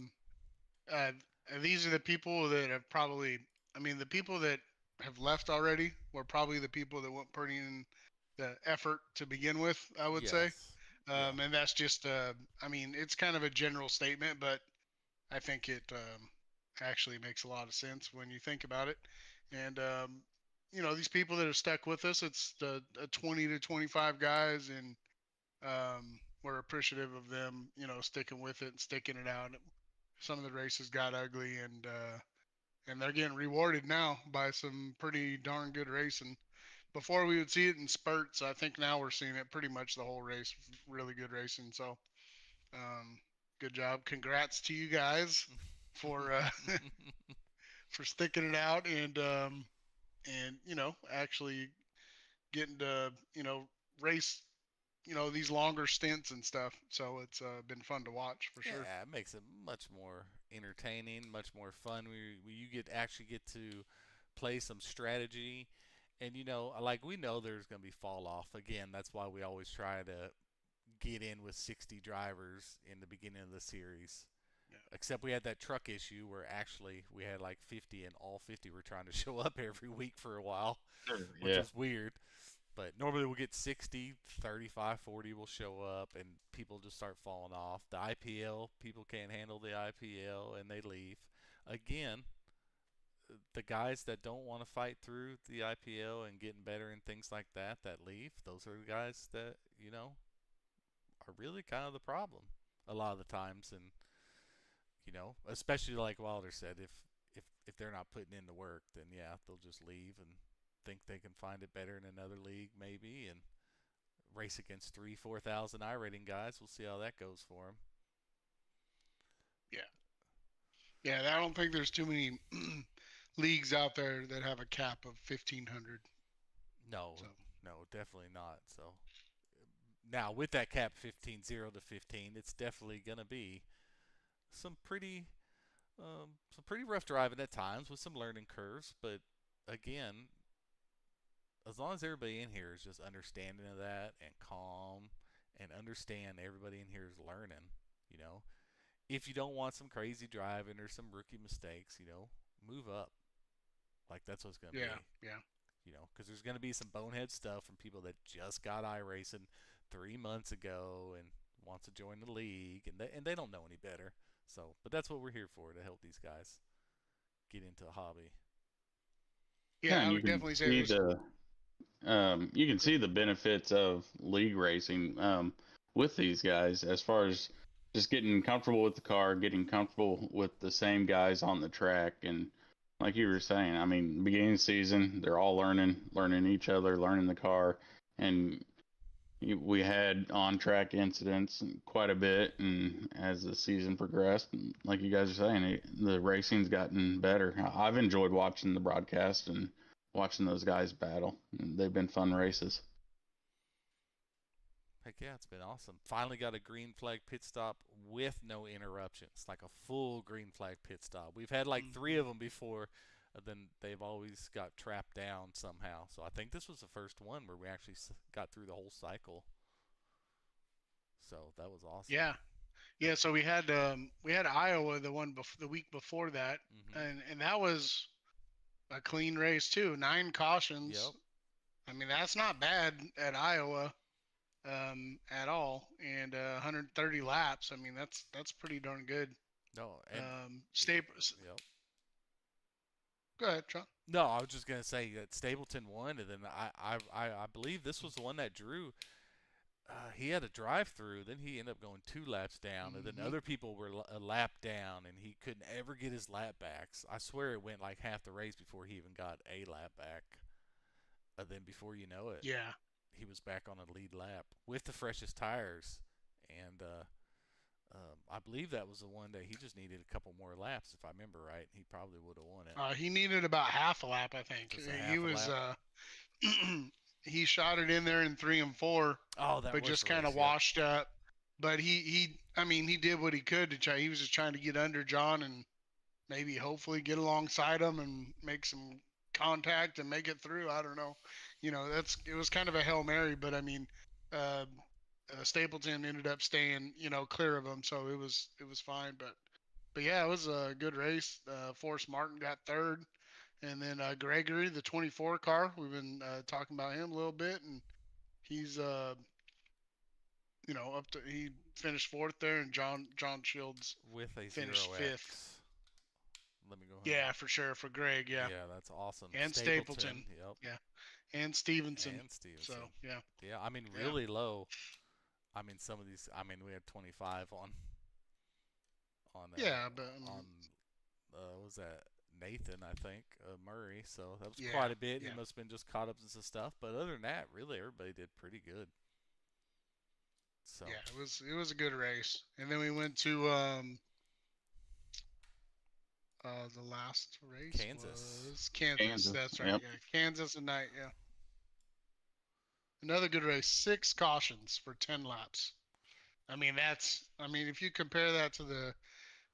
[SPEAKER 5] these are the people that have probably. I mean, the people that have left already were probably the people that weren't putting in the effort to begin with. I would say,
[SPEAKER 3] Yes. Yeah.
[SPEAKER 5] and that's just. I mean, it's kind of a general statement, but I think it actually makes a lot of sense when you think about it. And these people that have stuck with us, it's the 20 to 25 guys, and we're appreciative of them, sticking with it and sticking it out. Some of the races got ugly, and they're getting rewarded now by some pretty darn good racing. Before we would see it in spurts. I think now we're seeing it pretty much the whole race, really good racing. So, um, good job. Congrats to you guys for for sticking it out and actually getting to race these longer stints and stuff. So it's been fun to watch for sure.
[SPEAKER 3] Yeah, it makes it much more entertaining, much more fun. You actually get to play some strategy, and like we know there's gonna be fall off again. That's why we always try to get in with 60 drivers in the beginning of the series.
[SPEAKER 5] Yeah.
[SPEAKER 3] Except we had that truck issue where actually we had like 50 and all 50 were trying to show up every week for a while,
[SPEAKER 4] Sure.
[SPEAKER 3] which
[SPEAKER 4] Yeah.
[SPEAKER 3] was weird. But normally we'll get 60, 35, 40 will show up and people just start falling off. The IPL, people can't handle the IPL and they leave. Again, the guys that don't want to fight through the IPL and getting better and things like that leave, those are the guys that, are really kind of the problem a lot of the times. And, especially like Wilder said, if they're not putting in the work, then yeah, they'll just leave and think they can find it better in another league maybe and race against 4,000 I rating guys. We'll see how that goes for them.
[SPEAKER 5] Yeah. Yeah. I don't think there's too many leagues out there that have a cap of 1,500.
[SPEAKER 3] No,
[SPEAKER 5] So
[SPEAKER 3] no, definitely not. So now with that cap 15-0 to 15, it's definitely gonna be some pretty some pretty rough driving at times with some learning curves. But again, as long as everybody in here is just understanding of that and calm and understand everybody in here is learning, you know, if you don't want some crazy driving or some rookie mistakes, move up. Like that's what it's gonna
[SPEAKER 5] yeah,
[SPEAKER 3] be.
[SPEAKER 5] yeah,
[SPEAKER 3] Because there's going to be some bonehead stuff from people that just got iRacing 3 months ago and wants to join the league, and they don't know any better. So, but that's what we're here for, to help these guys get into a hobby.
[SPEAKER 4] Yeah,
[SPEAKER 5] yeah. I
[SPEAKER 4] and you
[SPEAKER 5] would
[SPEAKER 4] can
[SPEAKER 5] definitely say
[SPEAKER 4] see
[SPEAKER 5] there's.
[SPEAKER 4] the benefits of league racing with these guys as far as just getting comfortable with the car, getting comfortable with the same guys on the track, and like you were saying, I mean, beginning of the season, they're all learning each other, learning the car, and we had on-track incidents quite a bit, and as the season progressed, like you guys are saying, the racing's gotten better. I've enjoyed watching the broadcast and watching those guys battle. They've been fun races.
[SPEAKER 3] Heck yeah, it's been awesome. Finally got a green flag pit stop with no interruptions, like a full green flag pit stop. We've had like three
[SPEAKER 5] Mhm.
[SPEAKER 3] of them before, then they've always got trapped down somehow. So I think this was the first one where we actually got through the whole cycle. So that was awesome.
[SPEAKER 5] Yeah, yeah. So we had Iowa the week before that,
[SPEAKER 3] Hmm.
[SPEAKER 5] and that was a clean race too. 9 cautions.
[SPEAKER 3] Yep.
[SPEAKER 5] I mean, that's not bad at Iowa at all, and 130 laps. I mean, that's pretty darn good.
[SPEAKER 3] No, and
[SPEAKER 5] Staples.
[SPEAKER 3] yep.
[SPEAKER 5] Go ahead, Sean.
[SPEAKER 3] No, I was just gonna say that Stapleton won, and then I believe this was the one that drew. He had a drive-through, then he ended up going 2 laps down, and then
[SPEAKER 5] Hmm.
[SPEAKER 3] other people were a lap down, and he couldn't ever get his lap backs. I swear it went like half the race before he even got a lap back. Then before you know it,
[SPEAKER 5] Yeah,
[SPEAKER 3] he was back on a lead lap with the freshest tires, and I believe that was the one that he just needed a couple more laps, if I remember right. He probably would have won it.
[SPEAKER 5] He needed about half a lap, I think.
[SPEAKER 3] Just a
[SPEAKER 5] He
[SPEAKER 3] half a
[SPEAKER 5] was
[SPEAKER 3] lap.
[SPEAKER 5] he shot it in there in 3 and 4,
[SPEAKER 3] Oh, that
[SPEAKER 5] but
[SPEAKER 3] was
[SPEAKER 5] just
[SPEAKER 3] the
[SPEAKER 5] kind
[SPEAKER 3] race.
[SPEAKER 5] of
[SPEAKER 3] Yep.
[SPEAKER 5] washed up. But I mean, he did what he could to try. He was just trying to get under John and maybe hopefully get alongside him and make some contact and make it through. I don't know. It was kind of a Hail Mary, but I mean, uh, Stapleton ended up staying, clear of him, so it was fine. But yeah, it was a good race. Forrest Martin got third, and then Gregory, the 24 car, we've been talking about him a little bit, and he's up to he finished fourth there, and John Shields
[SPEAKER 3] With a
[SPEAKER 5] finished
[SPEAKER 3] zero
[SPEAKER 5] fifth.
[SPEAKER 3] X. Let me go ahead.
[SPEAKER 5] Yeah, for sure for Greg. Yeah,
[SPEAKER 3] Yeah, that's awesome.
[SPEAKER 5] and
[SPEAKER 3] Stapleton.
[SPEAKER 5] Stapleton.
[SPEAKER 3] Yep.
[SPEAKER 5] Yeah, and Stevenson.
[SPEAKER 3] And
[SPEAKER 5] So
[SPEAKER 3] Stevenson.
[SPEAKER 5] yeah,
[SPEAKER 3] Yeah, I mean
[SPEAKER 5] yeah,
[SPEAKER 3] really low. I mean some of these. I mean we had 25 on
[SPEAKER 5] yeah. But
[SPEAKER 3] on what was that Nathan, I think, Murray. So that was
[SPEAKER 5] yeah,
[SPEAKER 3] quite a bit. He
[SPEAKER 5] yeah,
[SPEAKER 3] must have been just caught up in some stuff. But other than that, really everybody did pretty good. So
[SPEAKER 5] yeah. It was a good race, and then we went to the last race
[SPEAKER 3] Kansas.
[SPEAKER 5] was Kansas.
[SPEAKER 4] Kansas.
[SPEAKER 5] That's right.
[SPEAKER 4] Yep.
[SPEAKER 5] Yeah, Kansas and night. Yeah, another good race. 6 cautions for 10 laps. I mean, if you compare that to the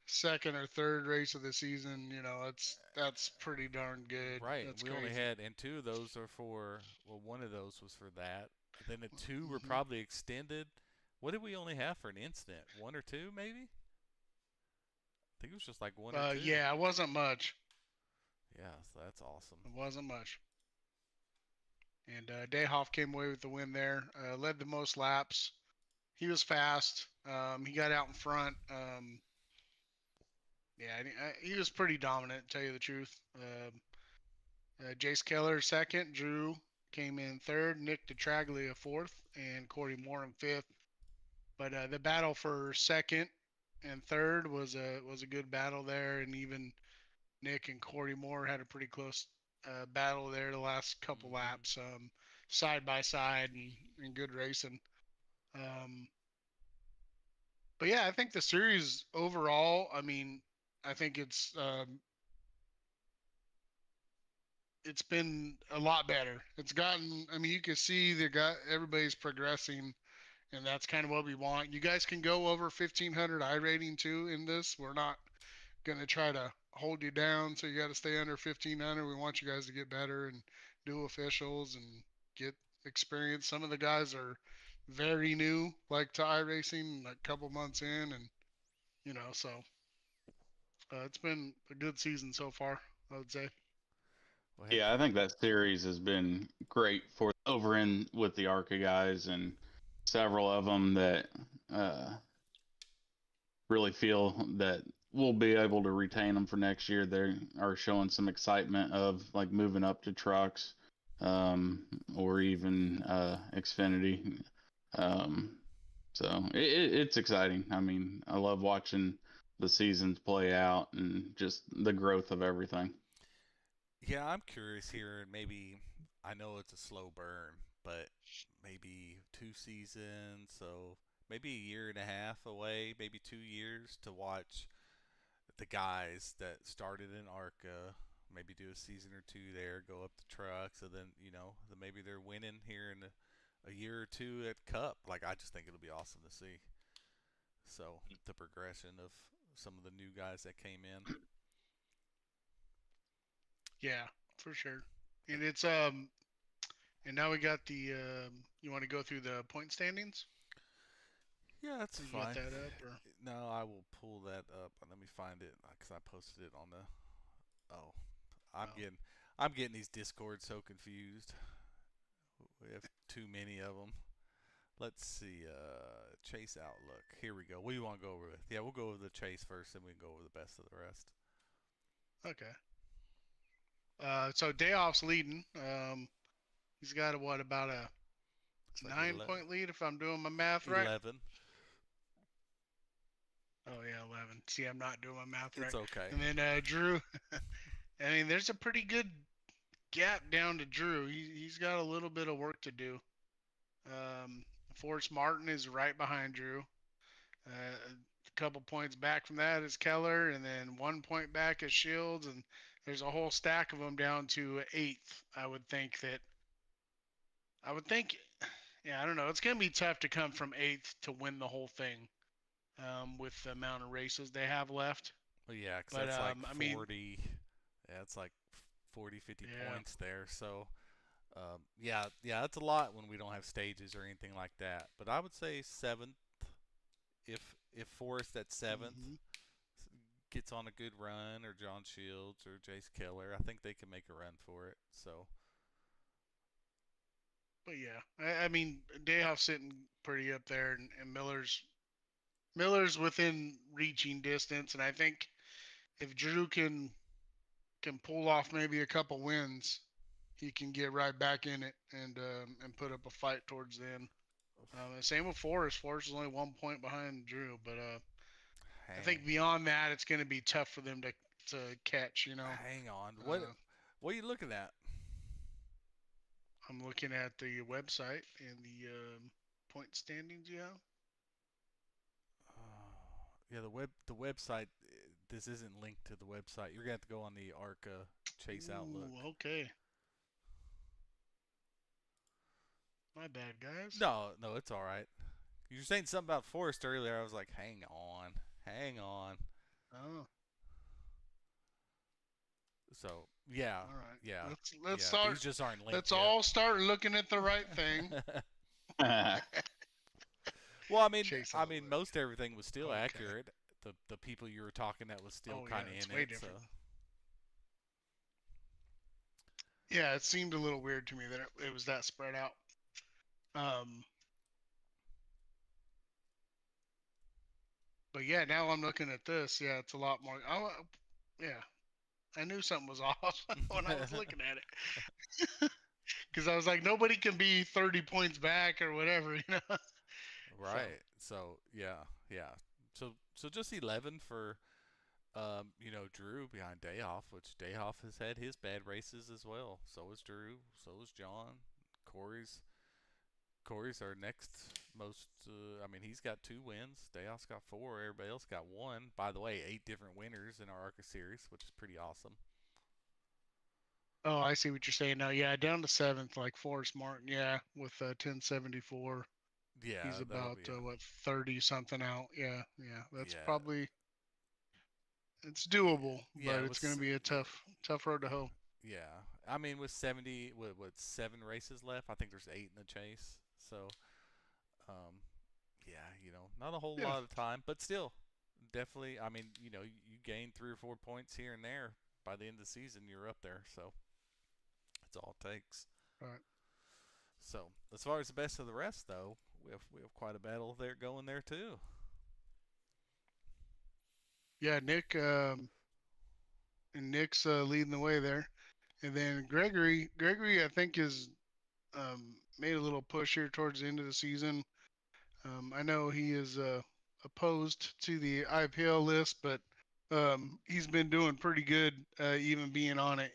[SPEAKER 5] second or third race of the season, that's pretty darn good.
[SPEAKER 3] Right.
[SPEAKER 5] That's
[SPEAKER 3] We only
[SPEAKER 5] crazy.
[SPEAKER 3] had, and two of those are for, well, one of those was for that. Then the two were
[SPEAKER 5] Hmm.
[SPEAKER 3] probably extended. What did we only have for an incident? One or two, maybe? I think it was just like one or two.
[SPEAKER 5] Yeah, it wasn't much.
[SPEAKER 3] Yeah, so that's awesome.
[SPEAKER 5] It wasn't much. And Dayhoff came away with the win there. Led the most laps. He was fast. He got out in front. Yeah, he was pretty dominant, to tell you the truth. Jace Keller second. Drew came in third. Nick DeTraglia fourth, and Corey Moore in fifth. But the battle for second and third was a good battle there, and even Nick and Corey Moore had a pretty close battle there the last couple
[SPEAKER 3] Hmm.
[SPEAKER 5] laps, side by side, and good racing. Um, but yeah, I think the series overall, I mean, I think it's been a lot better. It's gotten, I mean, you can see everybody's progressing, and that's kind of what we want. You guys can go over 1500 I rating too in this. We're not gonna try to hold you down, so you got to stay under 1500. We want you guys to get better and do officials and get experience. Some of the guys are very new, like to iRacing, like a couple months in, and so it's been a good season so far, I would say.
[SPEAKER 3] Well, heck,
[SPEAKER 4] Yeah, I think that series has been great for over in with the ARCA guys and several of them that uh, really feel that we'll be able to retain them for next year. They are showing some excitement of like moving up to trucks, um, or even Xfinity. Um, so it's exciting. I mean, I love watching the seasons play out and just the growth of everything.
[SPEAKER 3] yeah, I'm curious here, and maybe I know it's a slow burn, but maybe 2 seasons, so maybe a year and a half away, maybe 2 years to watch the guys that started in ARCA, maybe do a season or two there, go up the trucks, and then then maybe they're winning here in a year or two at Cup. Like I just think it'll be awesome to see. So the progression of some of the new guys that came in.
[SPEAKER 5] Yeah, for sure.
[SPEAKER 3] But
[SPEAKER 5] And and now we got the you want to go through the point standings?
[SPEAKER 3] yeah, that's
[SPEAKER 5] You got
[SPEAKER 3] fine.
[SPEAKER 5] that up or?
[SPEAKER 3] No, I will pull that up. Let me find it because I posted it on the. Oh, I'm
[SPEAKER 5] Oh.
[SPEAKER 3] getting I'm getting these discords so confused. We have too many of them. Let's see. Chase Outlook. Here we go. What do you want to go over with? Yeah, we'll go over the Chase first, and we can go over the best of the rest.
[SPEAKER 5] Okay. So Dayoff's leading. He's got about a
[SPEAKER 3] Looks like
[SPEAKER 5] 9 point lead if I'm doing my math right.
[SPEAKER 3] 11.
[SPEAKER 5] Oh yeah, 11. See, I'm not doing my math right.
[SPEAKER 3] It's okay.
[SPEAKER 5] And then Drew. I mean, there's a pretty good gap down to Drew. He's got a little bit of work to do. Um, Forrest Martin is right behind Drew. Uh, couple points back from that is Keller, and then 1 point back is Shields, and there's a whole stack of them down to 8th. I would think, yeah, I don't know. It's gonna be tough to come from 8th to win the whole thing, with the amount of races they have left.
[SPEAKER 3] Well, yeah, because
[SPEAKER 5] But
[SPEAKER 3] that's like
[SPEAKER 5] I mean,
[SPEAKER 3] 40. Yeah, it's like 40, 50
[SPEAKER 5] yeah.
[SPEAKER 3] points there. So, yeah, that's a lot when we don't have stages or anything like that. But I would say 7th. If Forrest at 7th
[SPEAKER 5] Hmm.
[SPEAKER 3] gets on a good run, or John Shields or Jace Keller, I think they can make a run for it. So,
[SPEAKER 5] But yeah, I mean, Dayhoff's sitting pretty up there, and Miller's within reaching distance, and I think if Drew can pull off maybe a couple wins, he can get right back in it and put up a fight towards the end. And same with Forrest. Forrest is only 1 point behind Drew, but I
[SPEAKER 3] hang,
[SPEAKER 5] think beyond that, it's going to be tough for them to catch.
[SPEAKER 3] hang on.
[SPEAKER 5] Uh,
[SPEAKER 3] What are you looking at?
[SPEAKER 5] I'm looking at the website and the point standings. Yeah.
[SPEAKER 3] Yeah, the website. This isn't linked to the website. You're gonna have to go on the ARCA Chase Outlook.
[SPEAKER 5] Ooh, okay. My bad, guys.
[SPEAKER 3] No, it's all right. You were saying something about Forrest earlier. I was like, hang on.
[SPEAKER 5] Oh,
[SPEAKER 3] So yeah,
[SPEAKER 5] all right.
[SPEAKER 3] yeah,
[SPEAKER 5] Let's
[SPEAKER 3] yeah.
[SPEAKER 5] start.
[SPEAKER 3] These just aren't linked
[SPEAKER 5] Let's
[SPEAKER 3] yet.
[SPEAKER 5] all start looking at the right thing.
[SPEAKER 3] Well,
[SPEAKER 5] Chase
[SPEAKER 3] I mean,
[SPEAKER 5] Outlook.
[SPEAKER 3] most everything was still
[SPEAKER 5] Okay.
[SPEAKER 3] accurate. The people you were talking at was still
[SPEAKER 5] Oh,
[SPEAKER 3] kind of
[SPEAKER 5] yeah, it's
[SPEAKER 3] in
[SPEAKER 5] way
[SPEAKER 3] it.
[SPEAKER 5] different.
[SPEAKER 3] So
[SPEAKER 5] Yeah, it seemed a little weird to me that it was that spread out. Um, but yeah, now I'm looking at this. Yeah, it's a lot more. Oh, yeah, I knew something was off when I was looking at it, because I was like, nobody can be 30 points back or whatever, So,
[SPEAKER 3] right. So yeah. So just 11 for Drew behind Dayoff, which Dayoff has had his bad races as well. So is Drew. So is John. Corey's Corey's our next most. I mean, he's got 2 wins. Dayoff's got 4. Everybody else got 1. By the way, 8 different winners in our ARCA series, which is pretty awesome.
[SPEAKER 5] oh, I see what you're saying now. Yeah, down to 7th, like Forrest Martin. Yeah, with 1074. He's
[SPEAKER 3] Yeah, that'll
[SPEAKER 5] about
[SPEAKER 3] be a
[SPEAKER 5] what 30 something out. Yeah, yeah. That's
[SPEAKER 3] yeah,
[SPEAKER 5] probably it's doable,
[SPEAKER 3] yeah.
[SPEAKER 5] but
[SPEAKER 3] It
[SPEAKER 5] it's going
[SPEAKER 3] was
[SPEAKER 5] to be a tough road to hoe.
[SPEAKER 3] yeah. I mean, with 70, what 7 races left? I think there's 8 in the chase. So, um, yeah, not a whole
[SPEAKER 5] Yeah.
[SPEAKER 3] lot of time, but still, definitely. I mean, you gain 3 or 4 points here and there. By the end of the season, you're up there. So that's all it takes.
[SPEAKER 5] All right.
[SPEAKER 3] So as far as the best of the rest, though, we have quite a battle there going there too.
[SPEAKER 5] Yeah, Nick's leading the way there, and then Gregory, I think is made a little push here towards the end of the season. I know he is opposed to the IPL list, but he's been doing pretty good, even being on it.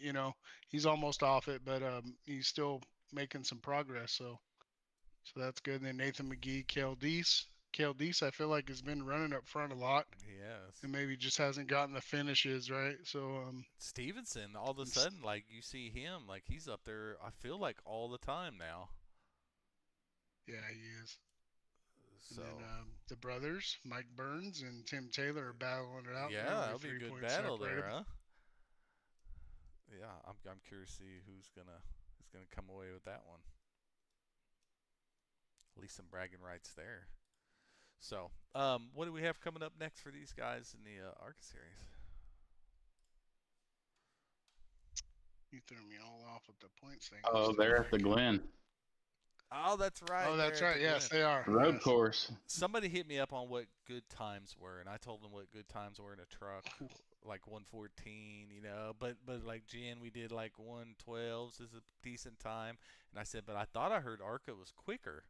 [SPEAKER 5] He's almost off it, but he's still making some progress. So that's good. And then Nathan McGee, Kale Deese, I feel like has been running up front a lot,
[SPEAKER 3] Yes.
[SPEAKER 5] and maybe just hasn't gotten the finishes right. So
[SPEAKER 3] Stevenson, all of a sudden, like you see him, like he's up there. I feel like all the time now.
[SPEAKER 5] yeah, he is. And
[SPEAKER 3] So
[SPEAKER 5] then the brothers, Mike Burns and Tim Taylor, are battling it out.
[SPEAKER 3] yeah,
[SPEAKER 5] They're only
[SPEAKER 3] that'll be a good
[SPEAKER 5] 3 points
[SPEAKER 3] battle
[SPEAKER 5] separated.
[SPEAKER 3] there, huh? Yeah, I'm curious to see who's gonna come away with that one. At least some bragging rights there. So, what do we have coming up next for these guys in the ARCA series?
[SPEAKER 5] You threw me all off with the points thing.
[SPEAKER 4] Oh, they're at the Glen
[SPEAKER 3] Oh, that's right.
[SPEAKER 5] Oh, that's
[SPEAKER 3] they're at
[SPEAKER 5] right.
[SPEAKER 3] the
[SPEAKER 5] Yes,
[SPEAKER 3] Glen.
[SPEAKER 5] they are.
[SPEAKER 4] road
[SPEAKER 5] Yes.
[SPEAKER 4] course.
[SPEAKER 3] Somebody hit me up on what good times were, and I told them what good times were in a truck, like 114, But like Jen, we did like 112s is a decent time, and I said, but I thought I heard ARCA was quicker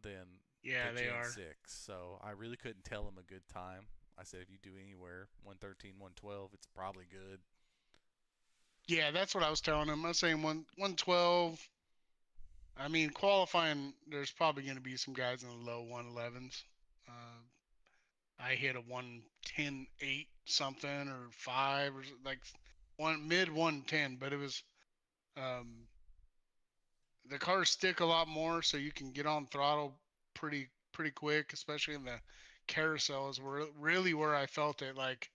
[SPEAKER 3] than
[SPEAKER 5] Yeah,
[SPEAKER 3] the
[SPEAKER 5] they
[SPEAKER 3] Gen
[SPEAKER 5] are.
[SPEAKER 3] 6, so I really couldn't tell them a good time. I said if you do anywhere 113, 112, it's probably good.
[SPEAKER 5] Yeah, that's what I was telling him. I was saying 112. I mean, qualifying, there's probably going to be some guys in the low 111s. Uh, I hit a 110.8 something or 5 or like one mid 110, but it was um, the cars stick a lot more, so you can get on throttle pretty quick, especially in the carousels. Where really where I felt it, like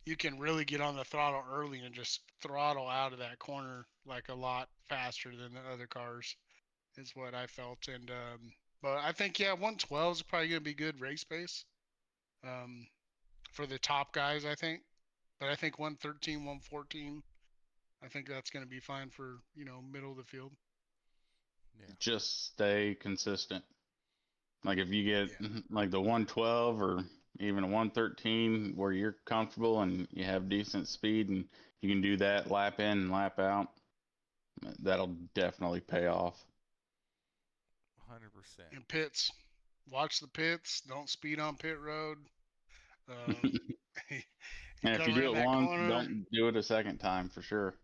[SPEAKER 5] you can really get on the throttle early and just throttle out of that corner like a lot faster than the other cars. Is what I felt, and but I think yeah, 112 is probably gonna be good race pace um, for the top guys. I think, but I think 113, 114. I think that's gonna be fine for middle of the field.
[SPEAKER 3] Yeah.
[SPEAKER 4] Just stay consistent. Like if you get
[SPEAKER 5] Yeah.
[SPEAKER 4] like the 112 or even a 113 where you're comfortable and you have decent speed and you can do that lap in and lap out, that'll definitely pay off.
[SPEAKER 3] 100%.
[SPEAKER 5] And pits, watch the pits. Don't speed on pit road.
[SPEAKER 4] And
[SPEAKER 5] You
[SPEAKER 4] if
[SPEAKER 5] come
[SPEAKER 4] you do
[SPEAKER 5] around
[SPEAKER 4] it
[SPEAKER 5] that
[SPEAKER 4] once,
[SPEAKER 5] corner,
[SPEAKER 4] don't do it a second time for sure.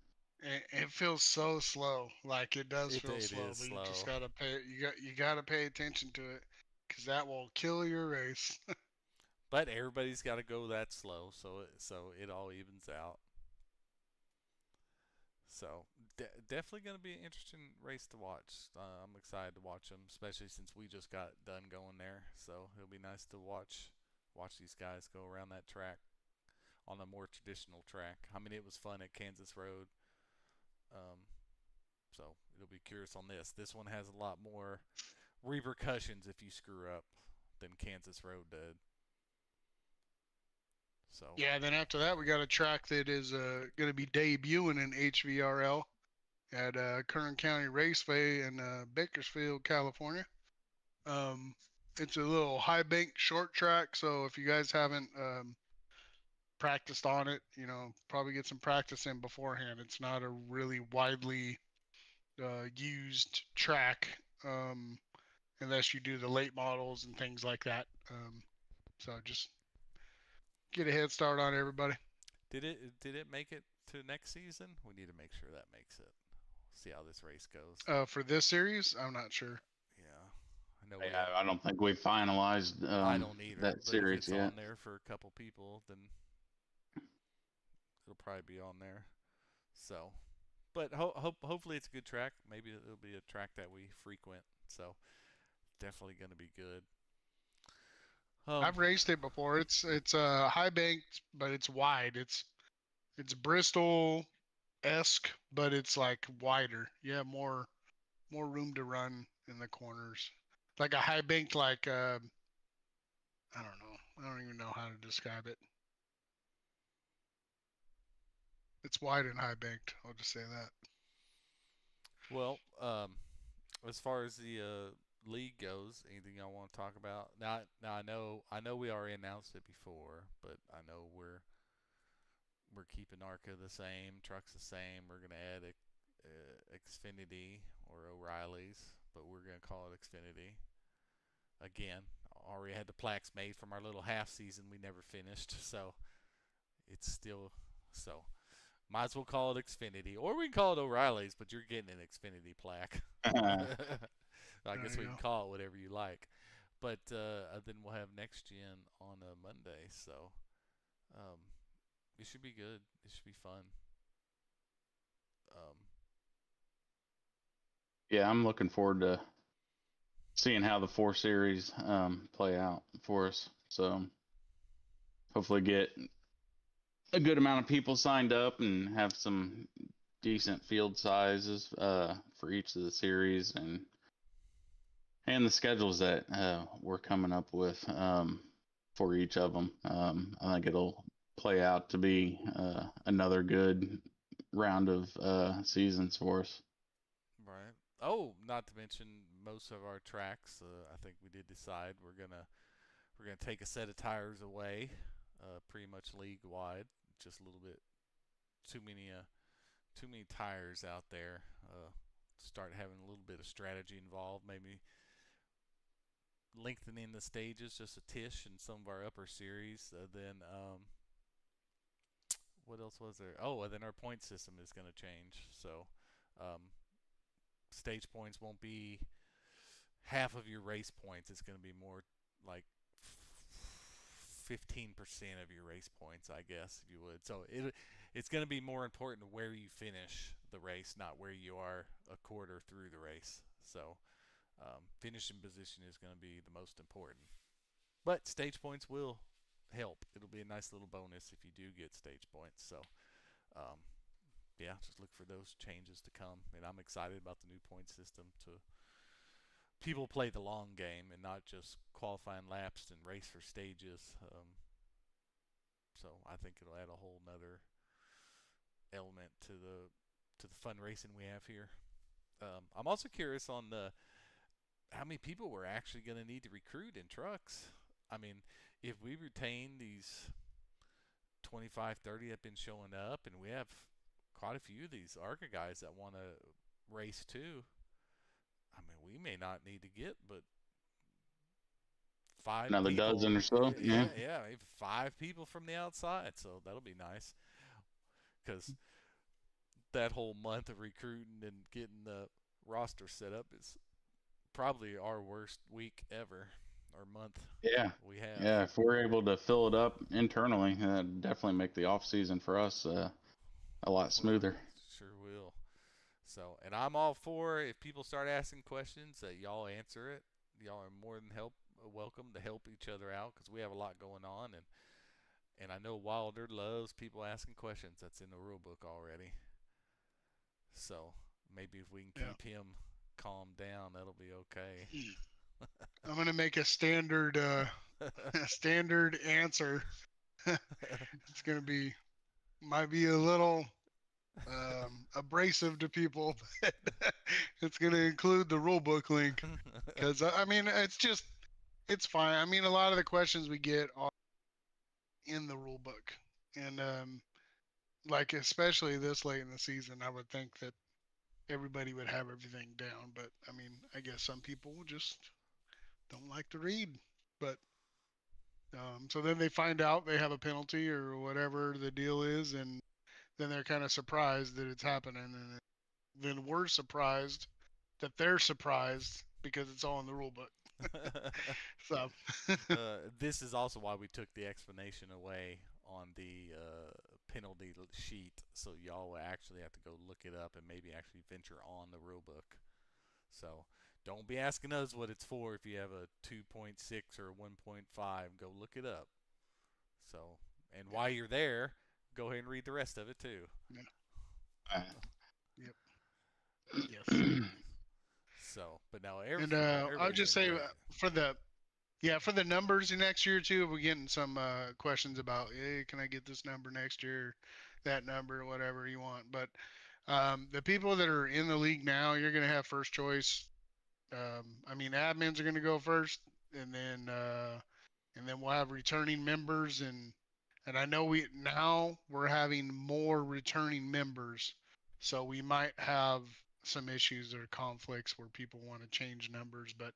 [SPEAKER 5] it feels so slow. Like it does feel
[SPEAKER 3] It
[SPEAKER 5] slow,
[SPEAKER 3] is
[SPEAKER 5] but you just
[SPEAKER 3] slow.
[SPEAKER 5] gotta pay. You gotta pay attention to it, because that will kill your race.
[SPEAKER 3] But everybody's got to go that slow, so it all evens out. So definitely going to be an interesting race to watch. I'm excited to watch them, especially since we just got done going there. So it'll be nice to watch these guys go around that track on a more traditional track. I mean, it was fun at Kansas Road. Um, so it'll be curious on this. This one has a lot more repercussions if you screw up than Kansas Road did. So
[SPEAKER 5] Yeah. Then after that, we got a track that is gonna be debuting in HVRL at Kern County Raceway in Bakersfield, California. Um, it's a little high bank short track, so if you guys haven't practiced on it, probably get some practice in beforehand. It's not a really widely used track unless you do the late models and things like that. So just get a head start on everybody.
[SPEAKER 3] did it make it to next season? We need to make sure that makes it. See how this race goes.
[SPEAKER 5] For this series, I'm not sure.
[SPEAKER 3] Yeah, I know we
[SPEAKER 4] Yeah,
[SPEAKER 3] have.
[SPEAKER 4] I don't think we finalized
[SPEAKER 3] I don't either,
[SPEAKER 4] that
[SPEAKER 3] but if
[SPEAKER 4] series
[SPEAKER 3] it's
[SPEAKER 4] yet.
[SPEAKER 3] on there for a couple people, then it'll probably be on there. So, but hopefully it's a good track. Maybe it'll be a track that we frequent. So definitely going to be good. Um,
[SPEAKER 5] I've raced it before. It's high banked, but it's wide. It's Bristol esque, but it's like wider. You have more room to run in the corners. Like a high banked, like I don't know. I don't even know how to describe it. It's wide and high banked. I'll just say that.
[SPEAKER 3] well, as far as the league goes, anything y'all want to talk about? Now I know we already announced it before, but I know we're keeping ARCA the same, trucks the same. We're gonna add Xfinity or O'Reilly's, but we're gonna call it Xfinity again. Already had the plaques made from our little half season we never finished, so it's still so. Might as well call it Xfinity, or we can call it O'Reilly's, but you're getting an Xfinity plaque. I
[SPEAKER 5] There
[SPEAKER 3] guess
[SPEAKER 5] you
[SPEAKER 3] we
[SPEAKER 5] go.
[SPEAKER 3] can call it whatever you like. But then we'll have next gen on a Monday, so um, it should be good. It should be fun. Um,
[SPEAKER 4] Yeah, I'm looking forward to seeing how the 4 series play out for us. So hopefully get a good amount of people signed up and have some decent field sizes for each of the series and the schedules that we're coming up with for each of them. I think it'll play out to be another good round of seasons for us.
[SPEAKER 3] right. Oh, not to mention most of our tracks. I think we did decide we're gonna take a set of tires away, pretty much league wide. Just a little bit too many too many tires out there. Start having a little bit of strategy involved. Maybe lengthening the stages just a tish in some of our upper series. Then what else was there? Oh, and then our point system is going to change. So um, stage points won't be half of your race points. It's going to be more like 15% of your race points, I guess, if you would. So it's going to be more important where you finish the race, not where you are a quarter through the race. So finishing position is going to be the most important. But stage points will help. It'll be a nice little bonus if you do get stage points. So um, yeah, just look for those changes to come. And I'm excited about the new point system to people play the long game and not just qualifying laps and race for stages. So I think it'll add a whole nother element to the fun racing we have here. I'm also curious on the how many people we're actually going to need to recruit in trucks. I mean, if we retain these 25, 30 that have been showing up, and we have quite a few of these ARCA guys that want to race too, I mean, we may not need to get but five
[SPEAKER 4] Another
[SPEAKER 3] people.
[SPEAKER 4] dozen or so. Yeah.
[SPEAKER 3] Yeah, maybe 5 people from the outside. So that'll be nice because that whole month of recruiting and getting the roster set up is probably our worst week ever or month
[SPEAKER 4] Yeah.
[SPEAKER 3] we have.
[SPEAKER 4] Yeah. If we're able to fill it up internally, that'd definitely make the off season for us a lot smoother.
[SPEAKER 3] Sure will. So, and I'm all for if people start asking questions that y'all answer it. Y'all are more than welcome to help each other out because we have a lot going on, and I know Wilder loves people asking questions. That's in the rule book already. So maybe if we can keep him calmed down, that'll be okay.
[SPEAKER 5] I'm gonna make a standard a standard answer. It's gonna be might be a little abrasive to people, but it's gonna include the rule book link because I mean it's fine. I mean a lot of the questions we get are in the rule book, and like especially this late in the season, I would think that everybody would have everything down. But I mean, I guess some people just don't like to read. But so then they find out they have a penalty or whatever the deal is, and then they're kind of surprised that it's happening, and then we're surprised that they're surprised because it's all in the rule book. So
[SPEAKER 3] this is also why we took the explanation away on the penalty sheet, so y'all will actually have to go look it up and maybe actually venture on the rule book. So don't be asking us what it's for if you have a 2.6 or 1.5. Go look it up. So, and while you're there, go ahead and read the rest of it too.
[SPEAKER 5] Yeah. Yep. Yes.
[SPEAKER 3] So, but now
[SPEAKER 5] and I would just say for the numbers next year too, we're getting some questions about, hey, can I get this number next year, that number, whatever you want. But the people that are in the league now, you're going to have first choice. I mean, admins are going to go first, and then we'll have returning members, and I know we're having more returning members, so we might have some issues or conflicts where people want to change numbers, but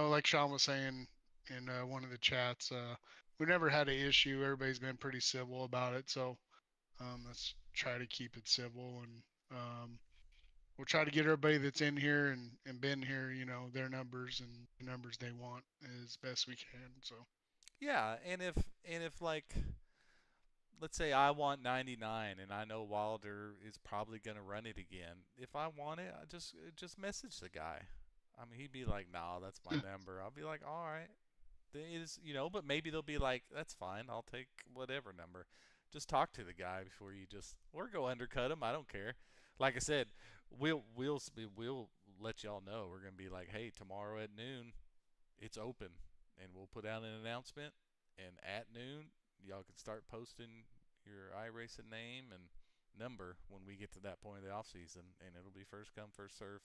[SPEAKER 5] like Sean was saying in one of the chats, we never had an issue. Everybody's been pretty civil about it, so let's try to keep it civil, and we'll try to get everybody that's in here and been here, their numbers and the numbers they want as best we can. So
[SPEAKER 3] yeah, and if like let's say I want 99 and I know Wilder is probably going to run it again. If I want it, I just message the guy. I mean, he'd be like, "No, that's my number." I'll be like, "All right." But maybe they'll be like, "That's fine. I'll take whatever number." Just talk to the guy before you or go undercut him. I don't care. Like I said, we'll let y'all know. We're going to be like, "Hey, tomorrow at noon, it's open." And we'll put out an announcement, and at noon y'all can start posting your iRacing name and number when we get to that point of the off season, and it'll be first come first serve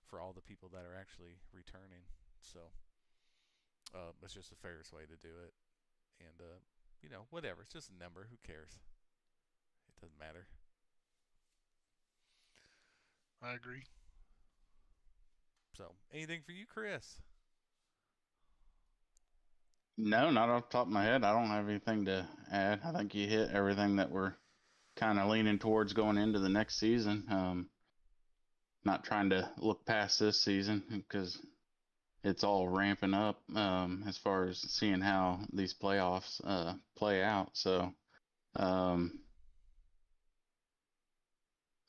[SPEAKER 3] for all the people that are actually returning. So it's just the fairest way to do it, and whatever, it's just a number, who cares, it doesn't matter.
[SPEAKER 5] I agree.
[SPEAKER 3] So anything for you, Chris?
[SPEAKER 4] No, not off the top of my head. I don't have anything to add. I think you hit everything that we're kind of leaning towards going into the next season. Not trying to look past this season because it's all ramping up as far as seeing how these playoffs play out. So um,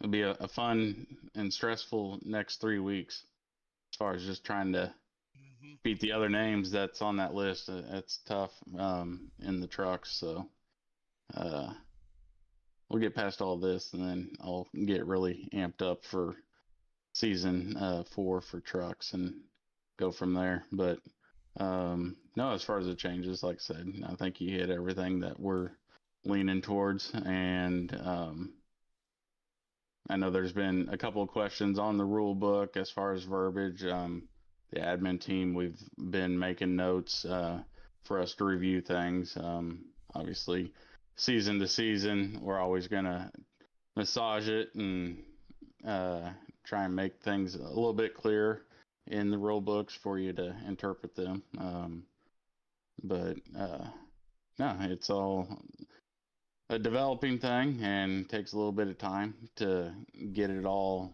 [SPEAKER 4] it'll be a fun and stressful next 3 weeks as far as just trying to
[SPEAKER 5] Hmm.
[SPEAKER 4] beat the other names that's on that list. It's tough in the trucks. So uh, we'll get past all this, and then I'll get really amped up for season 4 for trucks and go from there. But no, as far as the changes, like I said, I think you hit everything that we're leaning towards. And I know there's been a couple of questions on the rule book as far as verbiage. The admin team, we've been making notes for us to review things. Obviously, season to season, we're always going to massage it and uh, try and make things a little bit clearer in the rule books for you to interpret them. But no, it's all a developing thing and takes a little bit of time to get it all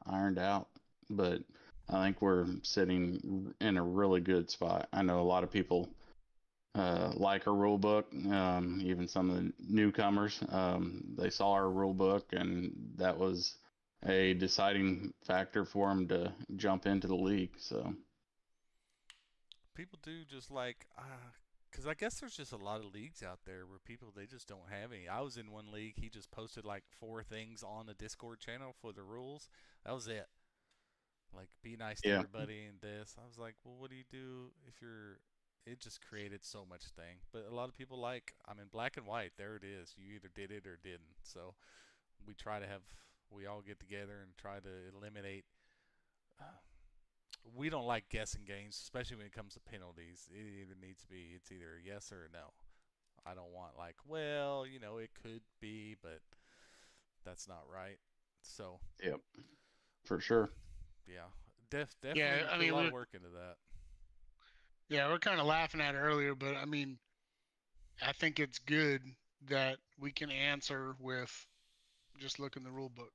[SPEAKER 4] ironed out. But I think we're sitting in a really good spot. I know a lot of people like our rule book, even some of the newcomers. They saw our rule book, and that was a deciding factor for them to jump into the league. So,
[SPEAKER 3] People do just like, because I guess there's just a lot of leagues out there where people they just don't have any. I was in one league. He just posted like 4 things on the Discord channel for the rules. That was it. Like, be nice to
[SPEAKER 4] yeah,
[SPEAKER 3] everybody and this. I was like, well, what do you do if you're. It just created so much thing. But a lot of people like, I mean, black and white, there it is. You either did it or didn't. So we try to have, we all get together and try to eliminate. Uh, we don't like guessing games, especially when it comes to penalties. It either needs to be, it's either a yes or a no. I don't want, like, well, it could be, but that's not right. So,
[SPEAKER 4] yep, for sure.
[SPEAKER 3] yeah,
[SPEAKER 5] Yeah,
[SPEAKER 3] definitely
[SPEAKER 5] I
[SPEAKER 3] put a
[SPEAKER 5] mean,
[SPEAKER 3] lot of work into that.
[SPEAKER 5] we're kind of laughing at it earlier, but I mean, I think it's good that we can answer with just look in the rule book.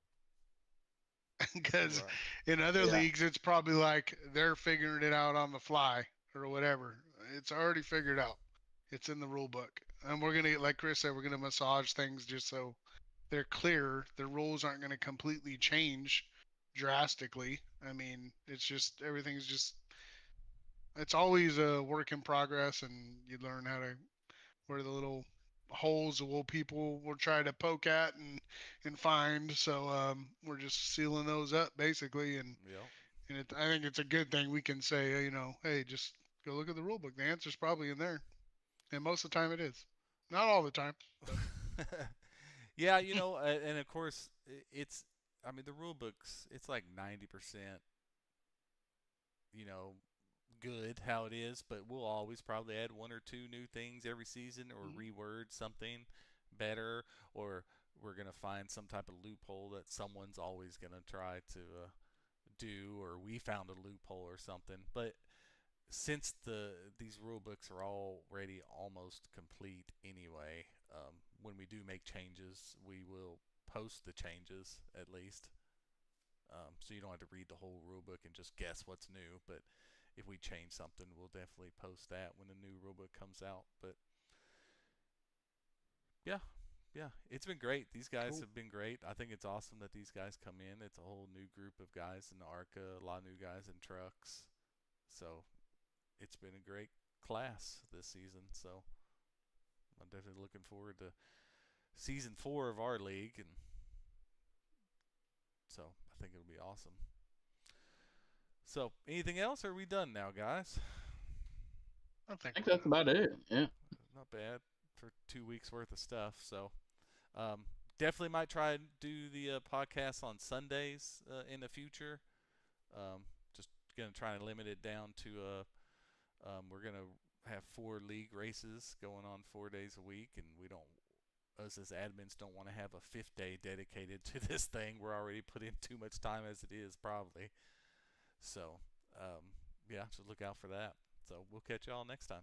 [SPEAKER 5] Because
[SPEAKER 3] Right.
[SPEAKER 5] in other
[SPEAKER 4] Yeah,
[SPEAKER 5] leagues, it's probably like they're figuring it out on the fly or whatever. It's already figured out. It's in the rule book. And we're going to, like Chris said, we're going to massage things just so they're clear. The rules aren't going to completely change drastically. I mean, it's just everything's just it's always a work in progress, and you learn how to where the little holes the little people will try to poke at and find. So we're just sealing those up basically,
[SPEAKER 3] Yep.
[SPEAKER 5] and I think it's a good thing we can say, hey, just go look at the rule book. The answer's probably in there, and most of the time it is. Not all the time, but
[SPEAKER 3] Yeah, and of course, it's, I mean, the rule books, it's like 90%, you know, good how it is, but we'll always probably add 1 or 2 new things every season or reword something better, or we're going to find some type of loophole that someone's always going to try to do, or we found a loophole or something. But since these rule books are already almost complete anyway, when we do make changes, we will post the changes at least. So you don't have to read the whole rule book and just guess what's new. But if we change something, we'll definitely post that when the new rule book comes out. But yeah, yeah, it's been great. These guys
[SPEAKER 5] cool.
[SPEAKER 3] have been great. I think it's awesome that these guys come in. It's a whole new group of guys in the ARCA, a lot of new guys in trucks. So it's been a great class this season. So I'm definitely looking forward to season 4 of our league, and so I think it'll be awesome. So anything else? Or are we done now, guys?
[SPEAKER 5] I
[SPEAKER 4] I
[SPEAKER 5] think
[SPEAKER 4] think
[SPEAKER 5] we're
[SPEAKER 4] that's
[SPEAKER 5] done.
[SPEAKER 4] about it. Yeah.
[SPEAKER 3] Not bad for 2 weeks worth of stuff. So um, definitely might try and do the podcast on Sundays in the future. Just gonna try and limit it down to we're gonna have 4 league races going on 4 days a week, and we don't, us as admins don't want to have a 5th day dedicated to this thing. We're already putting too much time as it is, probably. So, yeah, just look out for that. So we'll catch y'all next time.